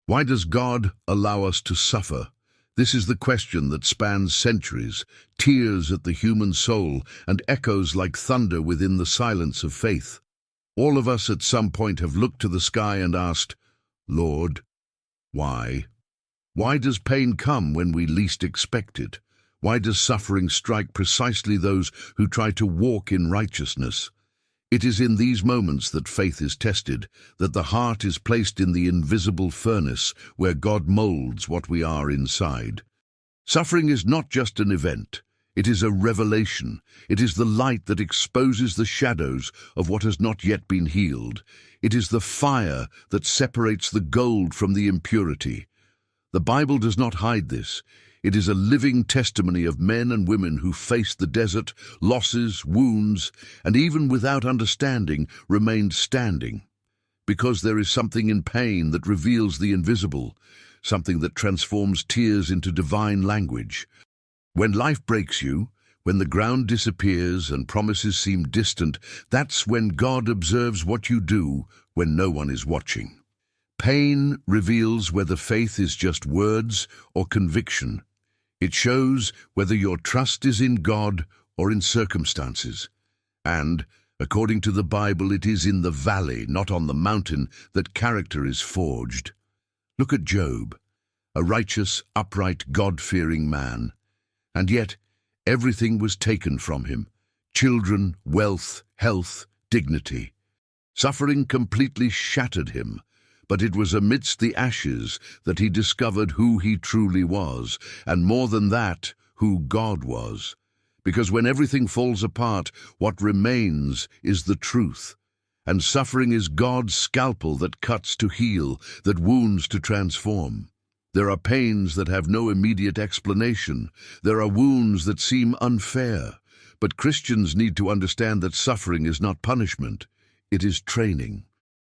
Why does God allow us to suffer? This is the question that spans centuries, tears at the human soul, and echoes like thunder within the silence of faith. All of us at some point have looked to the sky and asked, Lord, why? Why does pain come when we least expect it? Why does suffering strike precisely those who try to walk in righteousness? It is in these moments that faith is tested, that the heart is placed in the invisible furnace where God molds what we are inside. Suffering is not just an event. It is a revelation. It is the light that exposes the shadows of what has not yet been healed. It is the fire that separates the gold from the impurity. The Bible does not hide this. It is a living testimony of men and women who faced the desert, losses, wounds, and even without understanding, remained standing. Because there is something in pain that reveals the invisible, something that transforms tears into divine language. When life breaks you, when the ground disappears and promises seem distant, that's when God observes what you do when no one is watching. Pain reveals whether faith is just words or conviction. It shows whether your trust is in God or in circumstances. And, according to the Bible, it is in the valley, not on the mountain, that character is forged. Look at Job, a righteous, upright, God-fearing man. And yet, everything was taken from him: children, wealth, health, dignity. Suffering completely shattered him. But it was amidst the ashes that he discovered who he truly was, and more than that, who God was. Because when everything falls apart, what remains is the truth. And suffering is God's scalpel that cuts to heal, that wounds to transform. There are pains that have no immediate explanation. There are wounds that seem unfair. But Christians need to understand that suffering is not punishment. It is training.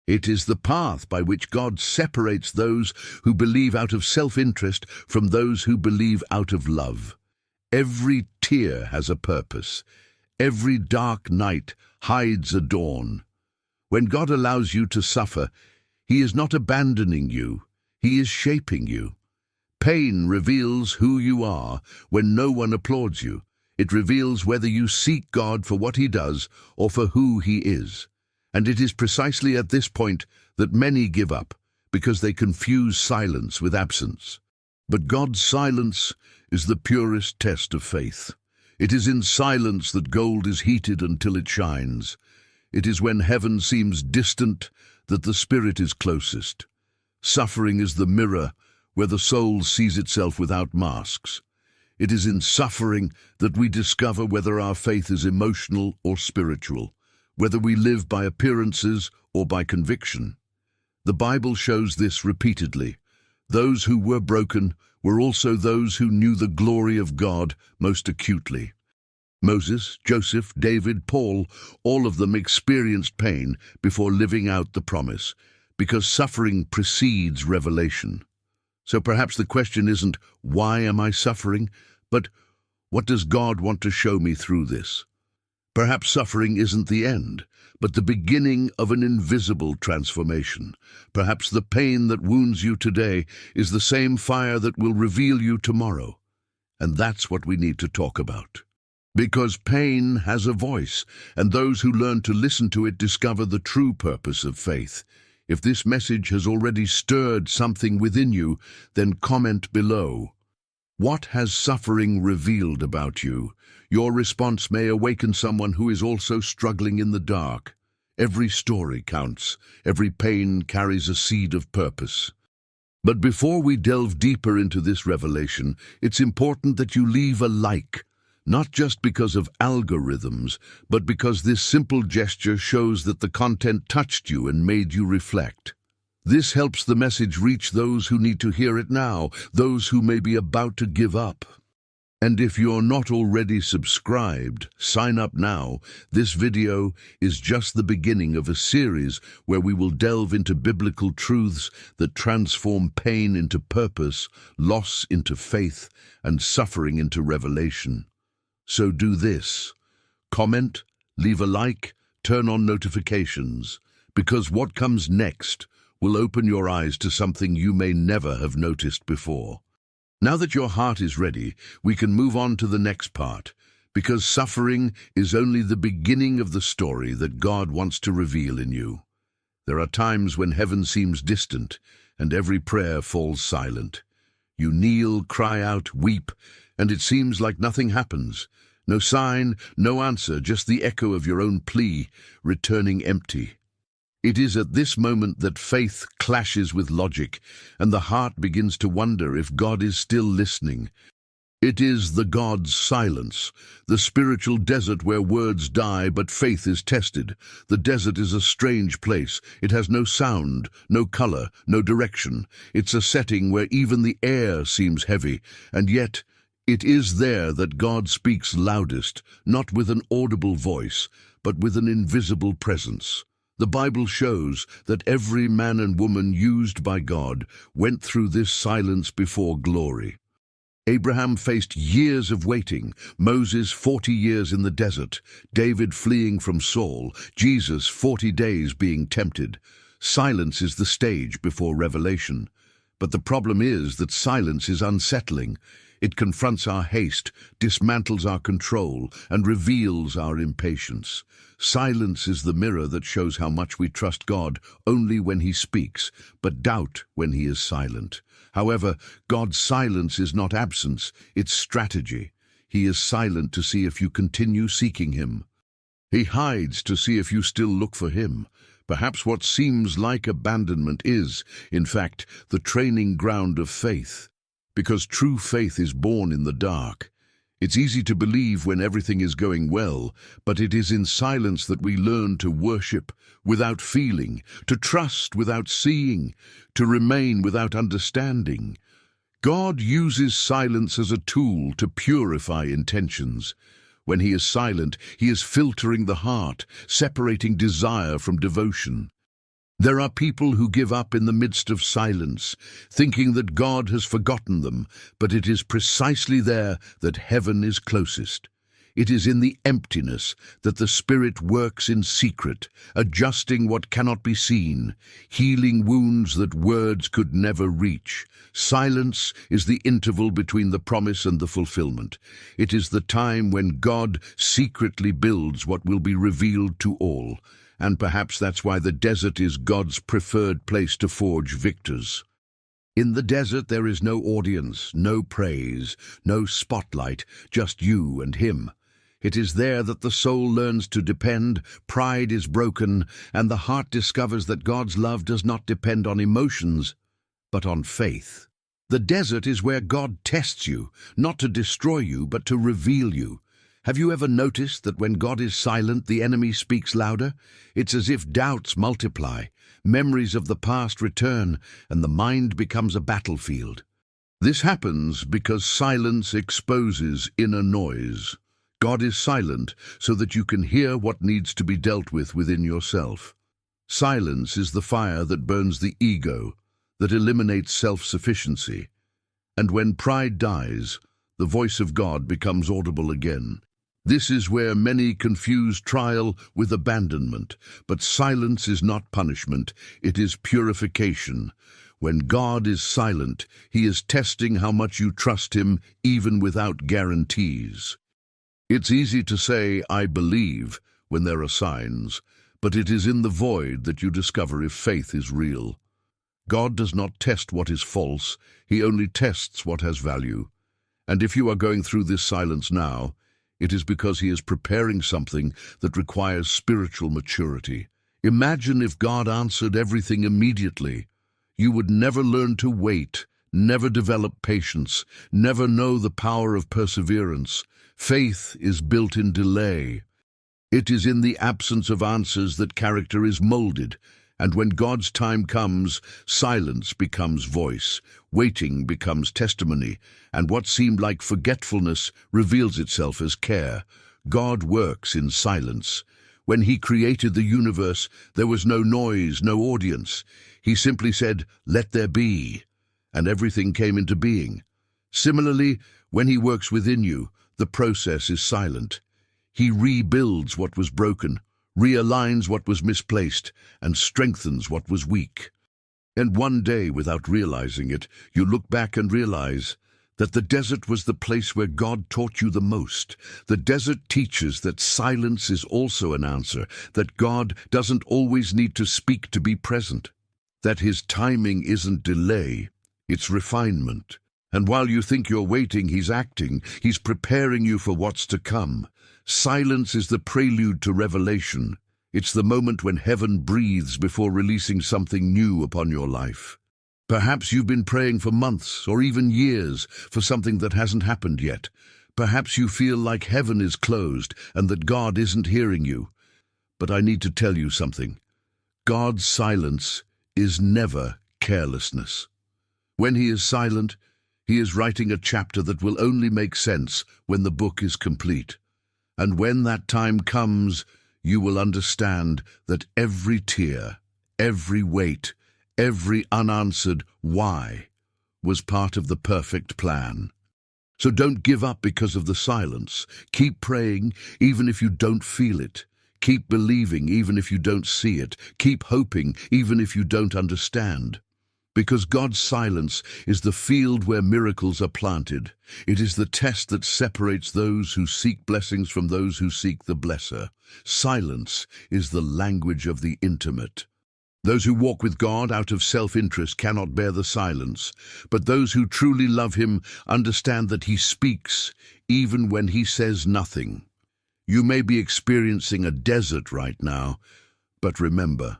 It is the path by which God separates those who believe out of self-interest from those who believe out of love. Every tear has a purpose. Every dark night hides a dawn. When God allows you to suffer, He is not abandoning you. He is shaping you. Pain reveals who you are when no one applauds you. It reveals whether you seek God for what He does or for who He is. And it is precisely at this point that many give up, because they confuse silence with absence. But God's silence is the purest test of faith. It is in silence that gold is heated until it shines. It is when heaven seems distant that the spirit is closest. Suffering is the mirror where the soul sees itself without masks. It is in suffering that we discover whether our faith is emotional or spiritual, whether we live by appearances or by conviction. The Bible shows this repeatedly. Those who were broken were also those who knew the glory of God most acutely. Moses, Joseph, David, Paul, all of them experienced pain before living out the promise, because suffering precedes revelation. So perhaps the question isn't, why am I suffering? But what does God want to show me through this? Perhaps suffering isn't the end, but the beginning of an invisible transformation. Perhaps the pain that wounds you today is the same fire that will reveal you tomorrow. And that's what we need to talk about. Because pain has a voice, and those who learn to listen to it discover the true purpose of faith. If this message has already stirred something within you, then comment below. What has suffering revealed about you? Your response may awaken someone who is also struggling in the dark. Every story counts. Every pain carries a seed of purpose. But before we delve deeper into this revelation, it's important that you leave a like, not just because of algorithms, but because this simple gesture shows that the content touched you and made you reflect. This helps the message reach those who need to hear it now, those who may be about to give up. And if you're not already subscribed, sign up now. This video is just the beginning of a series where we will delve into biblical truths that transform pain into purpose, loss into faith, and suffering into revelation. So do this. Comment, leave a like, turn on notifications, because what comes next will open your eyes to something you may never have noticed before. Now that your heart is ready, we can move on to the next part, because suffering is only the beginning of the story that God wants to reveal in you. There are times when heaven seems distant and every prayer falls silent. You kneel, cry out, weep, and it seems like nothing happens. No sign, no answer, just the echo of your own plea, returning empty. It is at this moment that faith clashes with logic, and the heart begins to wonder if God is still listening. It is the God's silence, the spiritual desert where words die but faith is tested. The desert is a strange place. It has no sound, no color, no direction. It's a setting where even the air seems heavy, and yet it is there that God speaks loudest, not with an audible voice, but with an invisible presence. The Bible shows that every man and woman used by God went through this silence before glory. Abraham faced years of waiting, Moses 40 years in the desert, David fleeing from Saul, Jesus 40 days being tempted. Silence is the stage before revelation. But the problem is that silence is unsettling. It confronts our haste, dismantles our control, and reveals our impatience. Silence is the mirror that shows how much we trust God only when He speaks, but doubt when He is silent. However, God's silence is not absence, it's strategy. He is silent to see if you continue seeking Him. He hides to see if you still look for Him. Perhaps what seems like abandonment is, in fact, the training ground of faith. Because true faith is born in the dark. It's easy to believe when everything is going well, but it is in silence that we learn to worship without feeling, to trust without seeing, to remain without understanding. God uses silence as a tool to purify intentions. When He is silent, He is filtering the heart, separating desire from devotion. There are people who give up in the midst of silence, thinking that God has forgotten them, but it is precisely there that heaven is closest. It is in the emptiness that the Spirit works in secret, adjusting what cannot be seen, healing wounds that words could never reach. Silence is the interval between the promise and the fulfillment. It is the time when God secretly builds what will be revealed to all. And perhaps that's why the desert is God's preferred place to forge victors. In the desert there is no audience, no praise, no spotlight, just you and Him. It is there that the soul learns to depend, pride is broken, and the heart discovers that God's love does not depend on emotions, but on faith. The desert is where God tests you, not to destroy you, but to reveal you. Have you ever noticed that when God is silent, the enemy speaks louder? It's as if doubts multiply, memories of the past return, and the mind becomes a battlefield. This happens because silence exposes inner noise. God is silent so that you can hear what needs to be dealt with within yourself. Silence is the fire that burns the ego, that eliminates self-sufficiency. And when pride dies, the voice of God becomes audible again. This is where many confuse trial with abandonment, but silence is not punishment, it is purification. When God is silent, He is testing how much you trust Him even without guarantees. It's easy to say, "I believe," when there are signs, but it is in the void that you discover if faith is real. God does not test what is false, He only tests what has value. And if you are going through this silence now, it is because He is preparing something that requires spiritual maturity. Imagine if God answered everything immediately. You would never learn to wait, never develop patience, never know the power of perseverance. Faith is built in delay. It is in the absence of answers that character is molded. And when God's time comes, silence becomes voice, waiting becomes testimony, and what seemed like forgetfulness reveals itself as care. God works in silence. When He created the universe, there was no noise, no audience. He simply said, "Let there be," and everything came into being. Similarly, when He works within you, the process is silent. He rebuilds what was broken, realigns what was misplaced, and strengthens what was weak. And one day, without realizing it, you look back and realize that the desert was the place where God taught you the most. The desert teaches that silence is also an answer, that God doesn't always need to speak to be present, that his timing isn't delay, it's refinement. And while you think you're waiting, he's acting, he's preparing you for what's to come. Silence is the prelude to revelation. It's the moment when heaven breathes before releasing something new upon your life. Perhaps you've been praying for months or even years for something that hasn't happened yet. Perhaps you feel like heaven is closed and that God isn't hearing you. But I need to tell you something. God's silence is never carelessness. When he is silent, he is writing a chapter that will only make sense when the book is complete. And when that time comes, you will understand that every tear, every weight, every unanswered why was part of the perfect plan. So don't give up because of the silence. Keep praying even if you don't feel it. Keep believing even if you don't see it. Keep hoping even if you don't understand. Because God's silence is the field where miracles are planted. It is the test that separates those who seek blessings from those who seek the blesser. Silence is the language of the intimate. Those who walk with God out of self-interest cannot bear the silence, but those who truly love him understand that he speaks even when he says nothing. You may be experiencing a desert right now, but remember,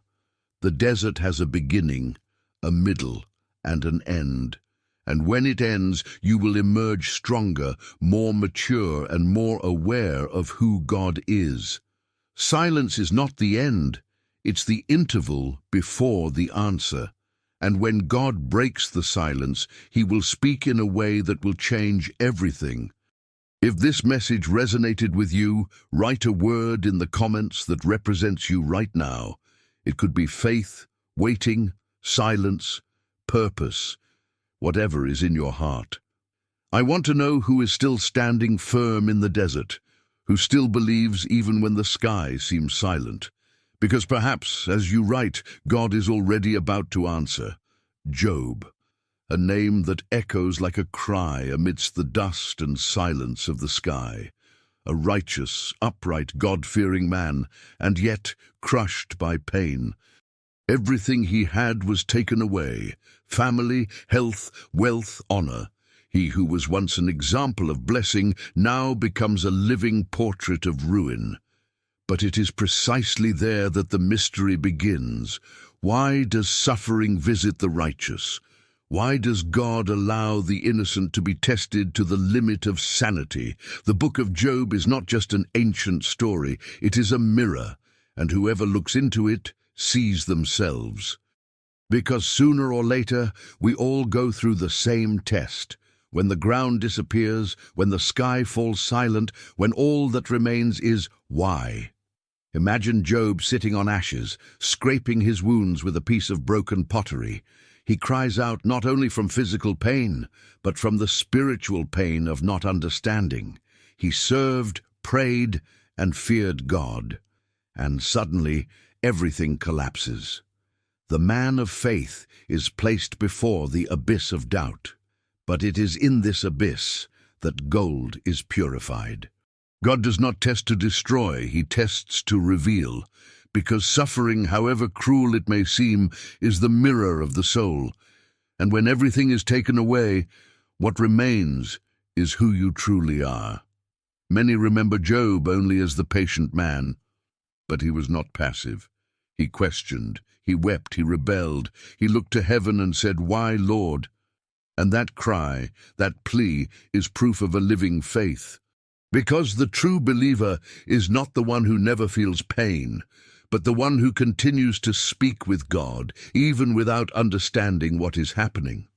the desert has a beginning, a middle, and an end. And when it ends, you will emerge stronger, more mature, and more aware of who God is. Silence is not the end, it's the interval before the answer. And when God breaks the silence, he will speak in a way that will change everything. If this message resonated with you, write a word in the comments that represents you right now. It could be faith, waiting, silence, purpose, whatever is in your heart. I want to know who is still standing firm in the desert, who still believes even when the sky seems silent. Because perhaps, as you write, God is already about to answer. Job, a name that echoes like a cry amidst the dust and silence of the sky. A righteous, upright, God-fearing man, and yet crushed by pain. Everything he had was taken away: family, health, wealth, honor. He who was once an example of blessing now becomes a living portrait of ruin. But it is precisely there that the mystery begins. Why does suffering visit the righteous? Why does God allow the innocent to be tested to the limit of sanity? The book of Job is not just an ancient story, it is a mirror, and whoever looks into it sees themselves. Because sooner or later, we all go through the same test. When the ground disappears, when the sky falls silent, when all that remains is why. Imagine Job sitting on ashes, scraping his wounds with a piece of broken pottery. He cries out not only from physical pain, but from the spiritual pain of not understanding. He served, prayed, and feared God. And suddenly, everything collapses. The man of faith is placed before the abyss of doubt. But it is in this abyss that gold is purified. God does not test to destroy, he tests to reveal. Because suffering, however cruel it may seem, is the mirror of the soul. And when everything is taken away, what remains is who you truly are. Many remember Job only as the patient man, but he was not passive. He questioned, he wept, he rebelled, he looked to heaven and said, "Why, Lord?" And that cry, that plea, is proof of a living faith. Because the true believer is not the one who never feels pain, but the one who continues to speak with God, even without understanding what is happening.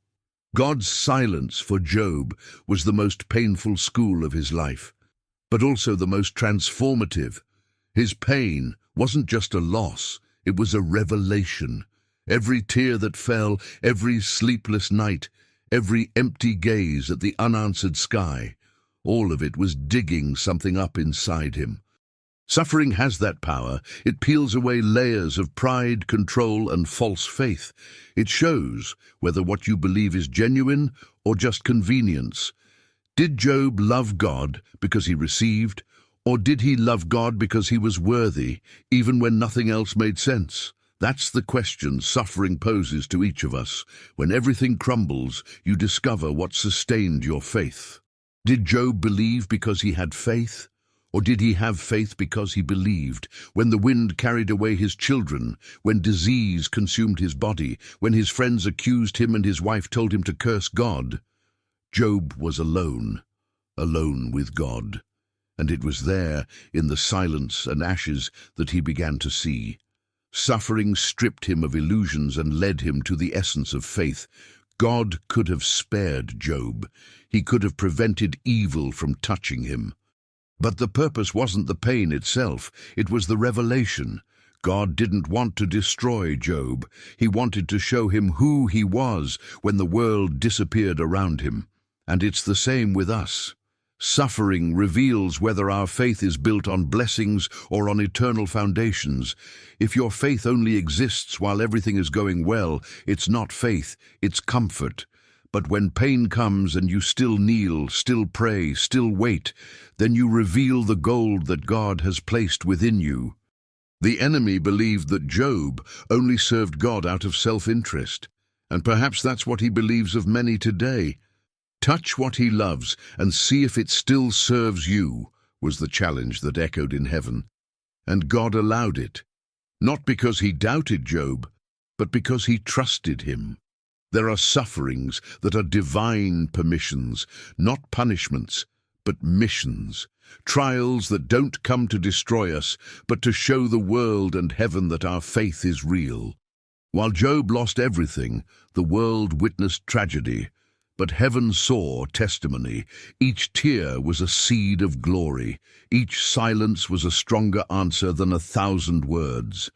God's silence for Job was the most painful school of his life, but also the most transformative. His pain wasn't just a loss, it was a revelation. Every tear that fell, every sleepless night, every empty gaze at the unanswered sky, all of it was digging something up inside him. Suffering has that power. It peels away layers of pride, control, and false faith. It shows whether what you believe is genuine or just convenience. Did Job love God because he received, or did he love God because he was worthy, even when nothing else made sense? That's the question suffering poses to each of us. When everything crumbles, you discover what sustained your faith. Did Job believe because he had faith? Or did he have faith because he believed? When the wind carried away his children, when disease consumed his body, when his friends accused him and his wife told him to curse God, Job was alone with God. And it was there, in the silence and ashes, that he began to see. Suffering stripped him of illusions and led him to the essence of faith. God could have spared Job. He could have prevented evil from touching him. But the purpose wasn't the pain itself, it was the revelation. God didn't want to destroy Job. He wanted to show him who he was when the world disappeared around him. And it's the same with us. Suffering reveals whether our faith is built on blessings or on eternal foundations. If your faith only exists while everything is going well, it's not faith, it's comfort. But when pain comes and you still kneel, still pray, still wait, then you reveal the gold that God has placed within you. The enemy believed that Job only served God out of self-interest, and perhaps that's what he believes of many today. Touch what he loves and see if it still serves you, was the challenge that echoed in heaven. And God allowed it, not because he doubted Job, but because he trusted him. There are sufferings that are divine permissions, not punishments, but missions. Trials that don't come to destroy us, but to show the world and heaven that our faith is real. While Job lost everything, the world witnessed tragedy. But heaven saw testimony. Each tear was a seed of glory. Each silence was a stronger answer than 1,000 words.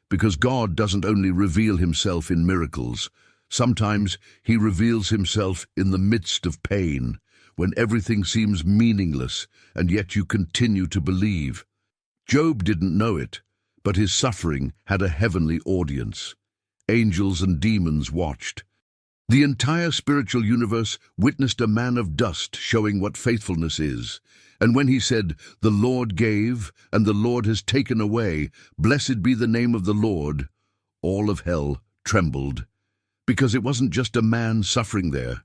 Because God doesn't only reveal himself in miracles. Sometimes he reveals himself in the midst of pain, when everything seems meaningless, and yet you continue to believe. Job didn't know it, but his suffering had a heavenly audience. Angels and demons watched. The entire spiritual universe witnessed a man of dust showing what faithfulness is. And when he said, "The Lord gave, and the Lord has taken away, blessed be the name of the Lord," all of hell trembled. Because it wasn't just a man suffering there.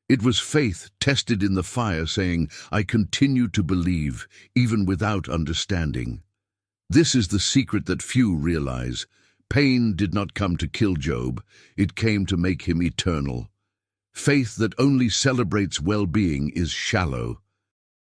It was faith tested in the fire saying, "I continue to believe, even without understanding." This is the secret that few realize. Pain did not come to kill Job, it came to make him eternal. Faith that only celebrates well-being is shallow.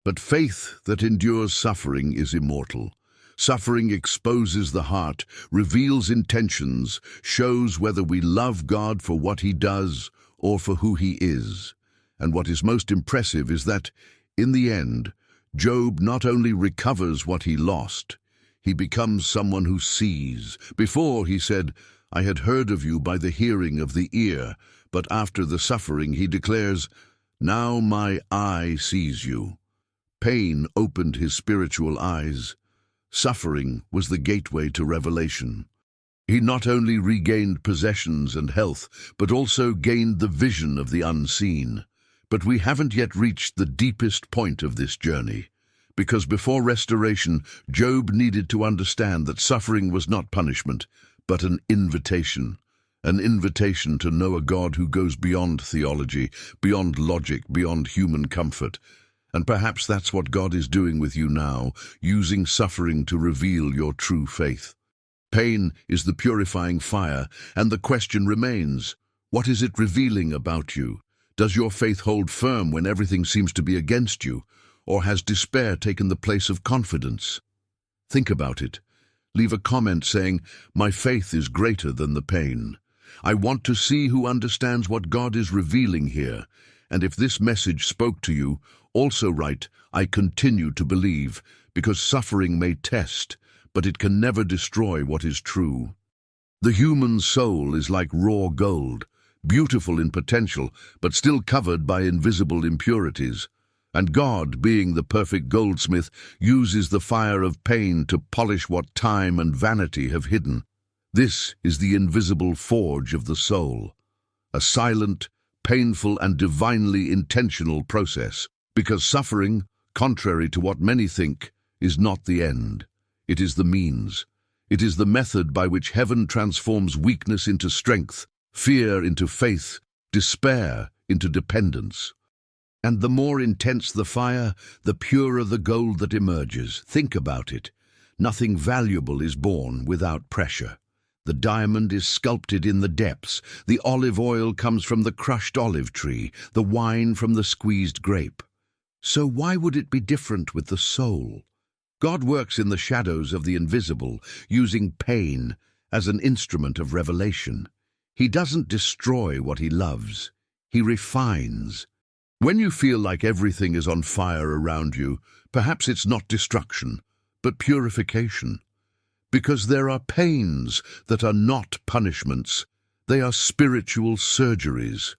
But faith that endures suffering is immortal. Suffering exposes the heart, reveals intentions, shows whether we love God for what he does or for who he is. And what is most impressive is that, in the end, Job not only recovers what he lost, he becomes someone who sees. Before, he said, "I had heard of you by the hearing of the ear," but after the suffering he declares, "Now my eye sees you." Pain opened his spiritual eyes. Suffering was the gateway to revelation. He not only regained possessions and health, but also gained the vision of the unseen. But we haven't yet reached the deepest point of this journey. Because before restoration, Job needed to understand that suffering was not punishment, but an invitation. An invitation to know a God who goes beyond theology, beyond logic, beyond human comfort. And perhaps that's what God is doing with you now, using suffering to reveal your true faith. Pain is the purifying fire, and the question remains, what is it revealing about you? Does your faith hold firm when everything seems to be against you? Or has despair taken the place of confidence? Think about it. Leave a comment saying, "My faith is greater than the pain." I want to see who understands what God is revealing here. And if this message spoke to you, also write, "I continue to believe," because suffering may test, but it can never destroy what is true. The human soul is like raw gold, beautiful in potential, but still covered by invisible impurities. And God, being the perfect goldsmith, uses the fire of pain to polish what time and vanity have hidden. This is the invisible forge of the soul, a silent, painful and divinely intentional process, because suffering, contrary to what many think, is not the end. It is the means. It is the method by which heaven transforms weakness into strength, fear into faith, despair into dependence. And the more intense the fire, the purer the gold that emerges. Think about it. Nothing valuable is born without pressure. The diamond is sculpted in the depths. The olive oil comes from the crushed olive tree, the wine from the squeezed grape. So why would it be different with the soul? God works in the shadows of the invisible, using pain as an instrument of revelation. He doesn't destroy what he loves. He refines. When you feel like everything is on fire around you, perhaps it's not destruction, but purification. Because there are pains that are not punishments. They are spiritual surgeries.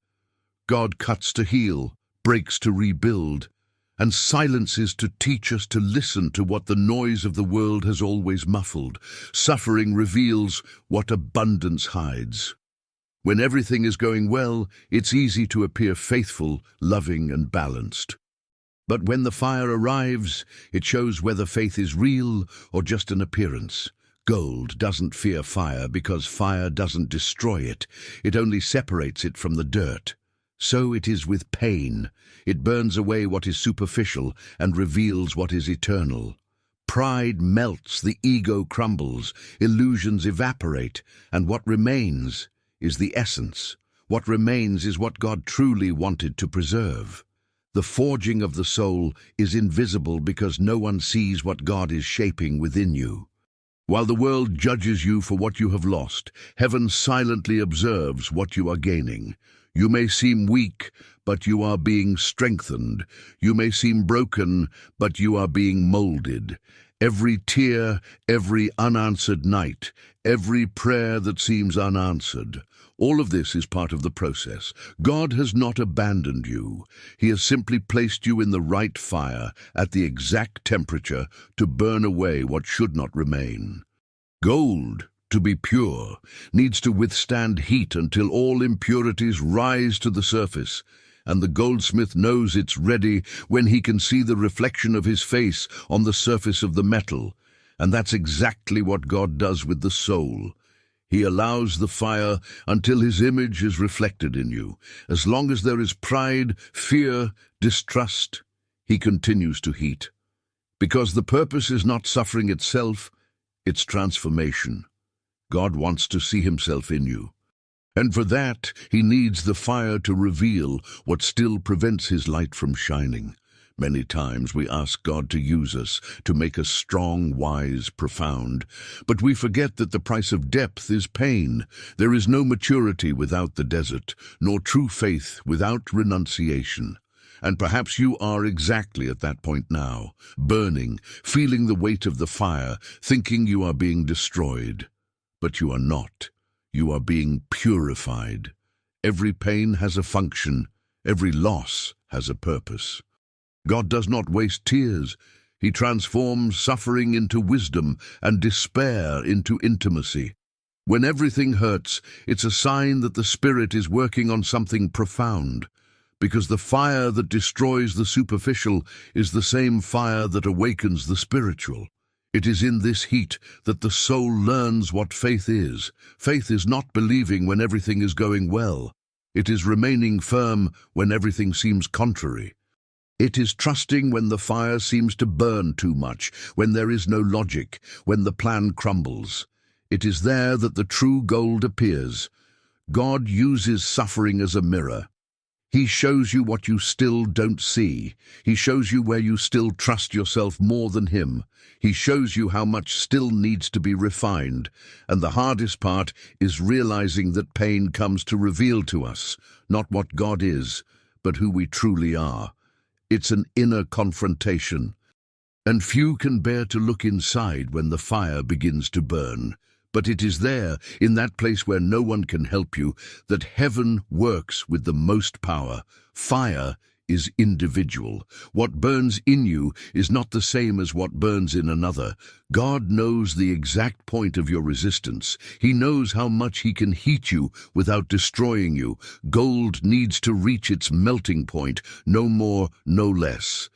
God cuts to heal, breaks to rebuild, and silences to teach us to listen to what the noise of the world has always muffled. Suffering reveals what abundance hides. When everything is going well, it's easy to appear faithful, loving, and balanced. But when the fire arrives, it shows whether faith is real or just an appearance. Gold doesn't fear fire because fire doesn't destroy it. It only separates it from the dirt. So it is with pain. It burns away what is superficial and reveals what is eternal. Pride melts, the ego crumbles, illusions evaporate, and what remains is the essence. What remains is what God truly wanted to preserve. The forging of the soul is invisible because no one sees what God is shaping within you. While the world judges you for what you have lost, heaven silently observes what you are gaining. You may seem weak, but you are being strengthened. You may seem broken, but you are being molded. Every tear, every unanswered night, every prayer that seems unanswered, all of this is part of the process. God has not abandoned you. He has simply placed you in the right fire at the exact temperature to burn away what should not remain. Gold, to be pure, needs to withstand heat until all impurities rise to the surface, and the goldsmith knows it's ready when he can see the reflection of his face on the surface of the metal. And that's exactly what God does with the soul. He allows the fire until his image is reflected in you. As long as there is pride, fear, distrust, he continues to heat. Because the purpose is not suffering itself, it's transformation. God wants to see himself in you. And for that, he needs the fire to reveal what still prevents his light from shining. Many times we ask God to use us, to make us strong, wise, profound. But we forget that the price of depth is pain. There is no maturity without the desert, nor true faith without renunciation. And perhaps you are exactly at that point now, burning, feeling the weight of the fire, thinking you are being destroyed. But you are not. You are being purified. Every pain has a function. Every loss has a purpose. God does not waste tears. He transforms suffering into wisdom and despair into intimacy. When everything hurts, it's a sign that the Spirit is working on something profound, because the fire that destroys the superficial is the same fire that awakens the spiritual. It is in this heat that the soul learns what faith is. Faith is not believing when everything is going well. It is remaining firm when everything seems contrary. It is trusting when the fire seems to burn too much, when there is no logic, when the plan crumbles. It is there that the true gold appears. God uses suffering as a mirror. He shows you what you still don't see. He shows you where you still trust yourself more than him. He shows you how much still needs to be refined. And the hardest part is realizing that pain comes to reveal to us, not what God is, but who we truly are. It's an inner confrontation, and few can bear to look inside when the fire begins to burn. But it is there, in that place where no one can help you, that heaven works with the most power. Fire is individual. What burns in you is not the same as what burns in another. God knows the exact point of your resistance. He knows how much He can heat you without destroying you. Gold needs to reach its melting point, no more, no less.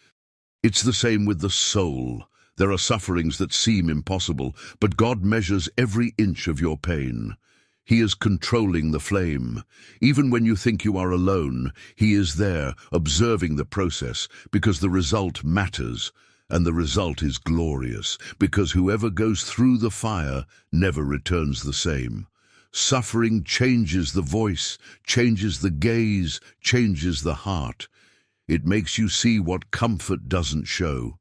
It's the same with the soul. There are sufferings that seem impossible, but God measures every inch of your pain. He is controlling the flame. Even when you think you are alone, He is there, observing the process, because the result matters, and the result is glorious, because whoever goes through the fire never returns the same. Suffering changes the voice, changes the gaze, changes the heart. It makes you see what comfort doesn't show.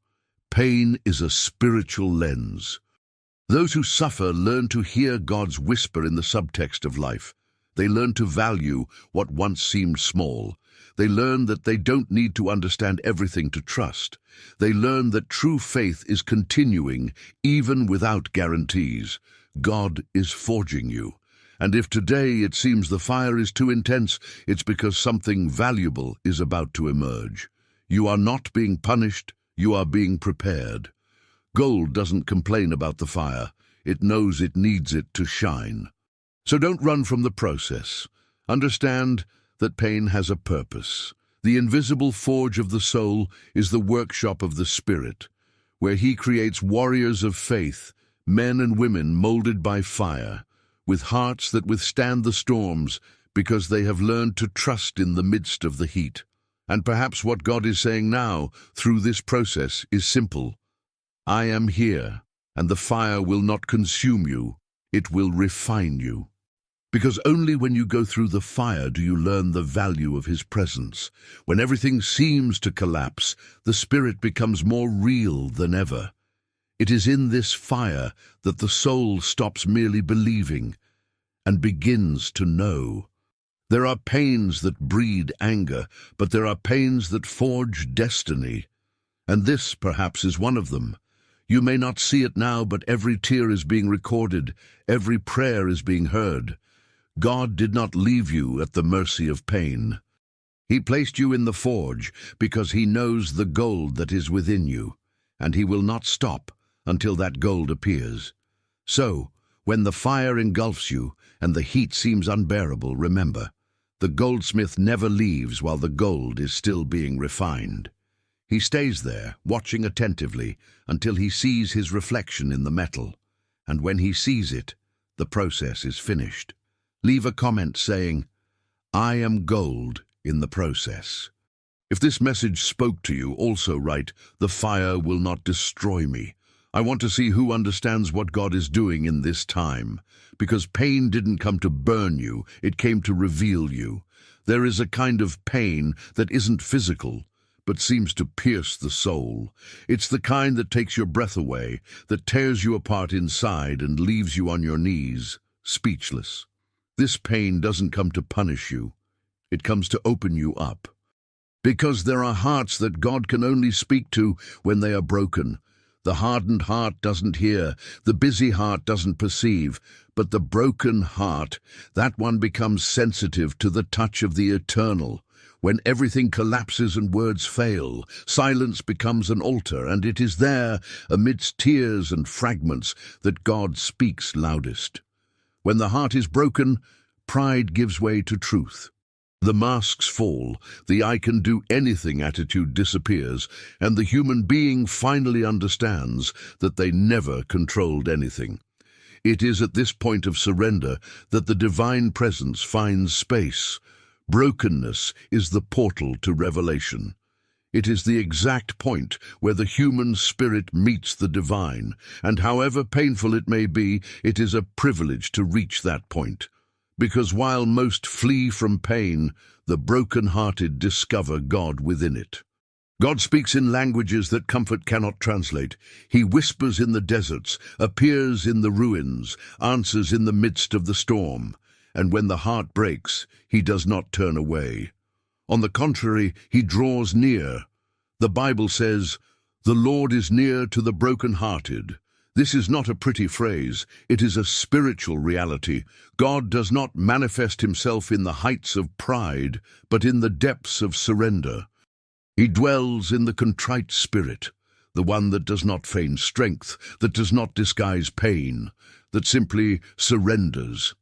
Pain is a spiritual lens. Those who suffer learn to hear God's whisper in the subtext of life. They learn to value what once seemed small. They learn that they don't need to understand everything to trust. They learn that true faith is continuing, even without guarantees. God is forging you. And if today it seems the fire is too intense, it's because something valuable is about to emerge. You are not being punished, you are being prepared. Gold doesn't complain about the fire. It knows it needs it to shine. So don't run from the process. Understand that pain has a purpose. The invisible forge of the soul is the workshop of the Spirit, where He creates warriors of faith, men and women molded by fire, with hearts that withstand the storms because they have learned to trust in the midst of the heat. And perhaps what God is saying now, through this process, is simple. I am here, and the fire will not consume you, it will refine you. Because only when you go through the fire do you learn the value of His presence. When everything seems to collapse, the Spirit becomes more real than ever. It is in this fire that the soul stops merely believing and begins to know. There are pains that breed anger, but there are pains that forge destiny. And this, perhaps, is one of them. You may not see it now, but every tear is being recorded, every prayer is being heard. God did not leave you at the mercy of pain. He placed you in the forge because He knows the gold that is within you, and He will not stop until that gold appears. So, when the fire engulfs you and the heat seems unbearable, remember, the goldsmith never leaves while the gold is still being refined. He stays there, watching attentively, until he sees his reflection in the metal. And when he sees it, the process is finished. Leave a comment saying, I am gold in the process. If this message spoke to you, also write, the fire will not destroy me. I want to see who understands what God is doing in this time. Because pain didn't come to burn you, it came to reveal you. There is a kind of pain that isn't physical, but seems to pierce the soul. It's the kind that takes your breath away, that tears you apart inside and leaves you on your knees, speechless. This pain doesn't come to punish you. It comes to open you up. Because there are hearts that God can only speak to when they are broken. The hardened heart doesn't hear, the busy heart doesn't perceive, but the broken heart, that one becomes sensitive to the touch of the eternal. When everything collapses and words fail, silence becomes an altar, and it is there, amidst tears and fragments, that God speaks loudest. When the heart is broken, pride gives way to truth. The masks fall, the I can do anything attitude disappears, and the human being finally understands that they never controlled anything. It is at this point of surrender that the divine presence finds space. Brokenness is the portal to revelation. It is the exact point where the human spirit meets the divine, and however painful it may be, it is a privilege to reach that point. Because while most flee from pain, the broken-hearted discover God within it. God speaks in languages that comfort cannot translate. He whispers in the deserts, appears in the ruins, answers in the midst of the storm. And when the heart breaks, He does not turn away. On the contrary, He draws near. The Bible says, "The Lord is near to the broken-hearted." This is not a pretty phrase, it is a spiritual reality. God does not manifest Himself in the heights of pride, but in the depths of surrender. He dwells in the contrite spirit, the one that does not feign strength, that does not disguise pain, that simply surrenders.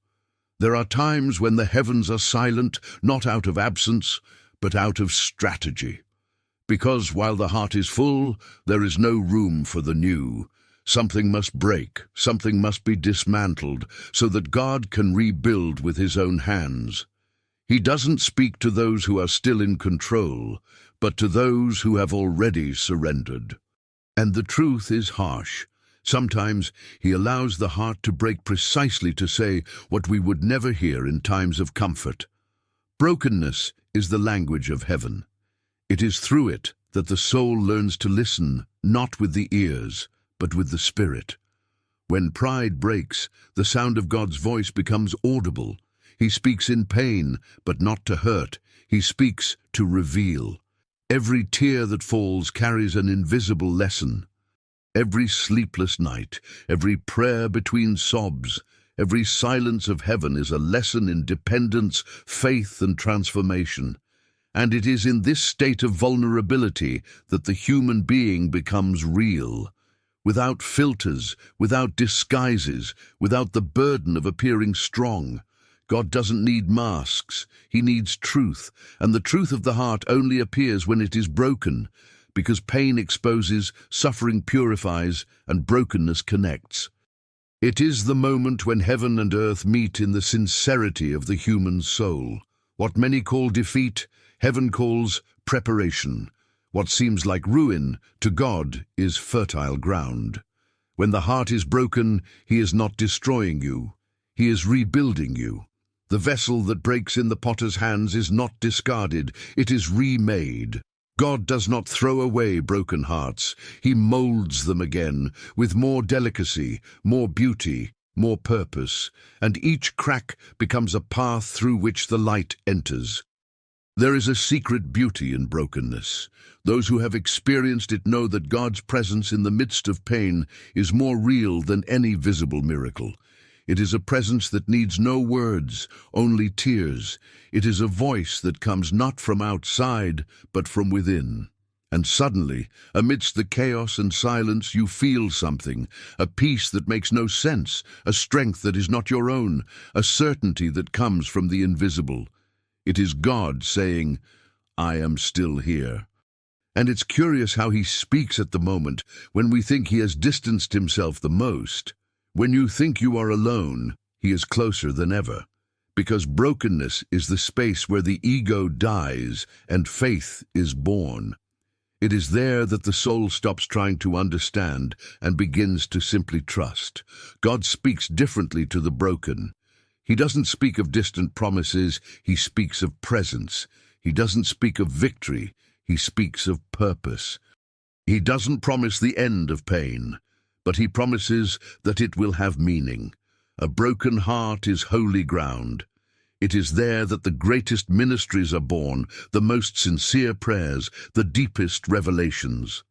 There are times when the heavens are silent, not out of absence, but out of strategy. Because while the heart is full, there is no room for the new. Something must break, something must be dismantled, so that God can rebuild with his own hands. He doesn't speak to those who are still in control, but to those who have already surrendered. And the truth is harsh. Sometimes he allows the heart to break precisely to say what we would never hear in times of comfort. Brokenness is the language of heaven. It is through it that the soul learns to listen, not with the ears, but with the spirit. When pride breaks, the sound of God's voice becomes audible. He speaks in pain, but not to hurt. He speaks to reveal. Every tear that falls carries an invisible lesson. Every sleepless night, every prayer between sobs, every silence of heaven is a lesson in dependence, faith, and transformation. And it is in this state of vulnerability that the human being becomes real. Without filters, without disguises, without the burden of appearing strong. God doesn't need masks, he needs truth, and the truth of the heart only appears when it is broken, because pain exposes, suffering purifies, and brokenness connects. It is the moment when heaven and earth meet in the sincerity of the human soul. What many call defeat, heaven calls preparation. What seems like ruin, to God, is fertile ground. When the heart is broken, he is not destroying you, he is rebuilding you. The vessel that breaks in the potter's hands is not discarded, it is remade. God does not throw away broken hearts, he molds them again, with more delicacy, more beauty, more purpose, and each crack becomes a path through which the light enters. There is a secret beauty in brokenness. Those who have experienced it know that God's presence in the midst of pain is more real than any visible miracle. It is a presence that needs no words, only tears. It is a voice that comes not from outside, but from within. And suddenly, amidst the chaos and silence, you feel something, a peace that makes no sense, a strength that is not your own, a certainty that comes from the invisible. It is God saying, "I am still here." And it's curious how he speaks at the moment when we think he has distanced himself the most. When you think you are alone, he is closer than ever, because brokenness is the space where the ego dies and faith is born. It is there that the soul stops trying to understand and begins to simply trust. God speaks differently to the broken. He doesn't speak of distant promises, he speaks of presence. He doesn't speak of victory, he speaks of purpose. He doesn't promise the end of pain, but he promises that it will have meaning. A broken heart is holy ground. It is there that the greatest ministries are born, the most sincere prayers, the deepest revelations.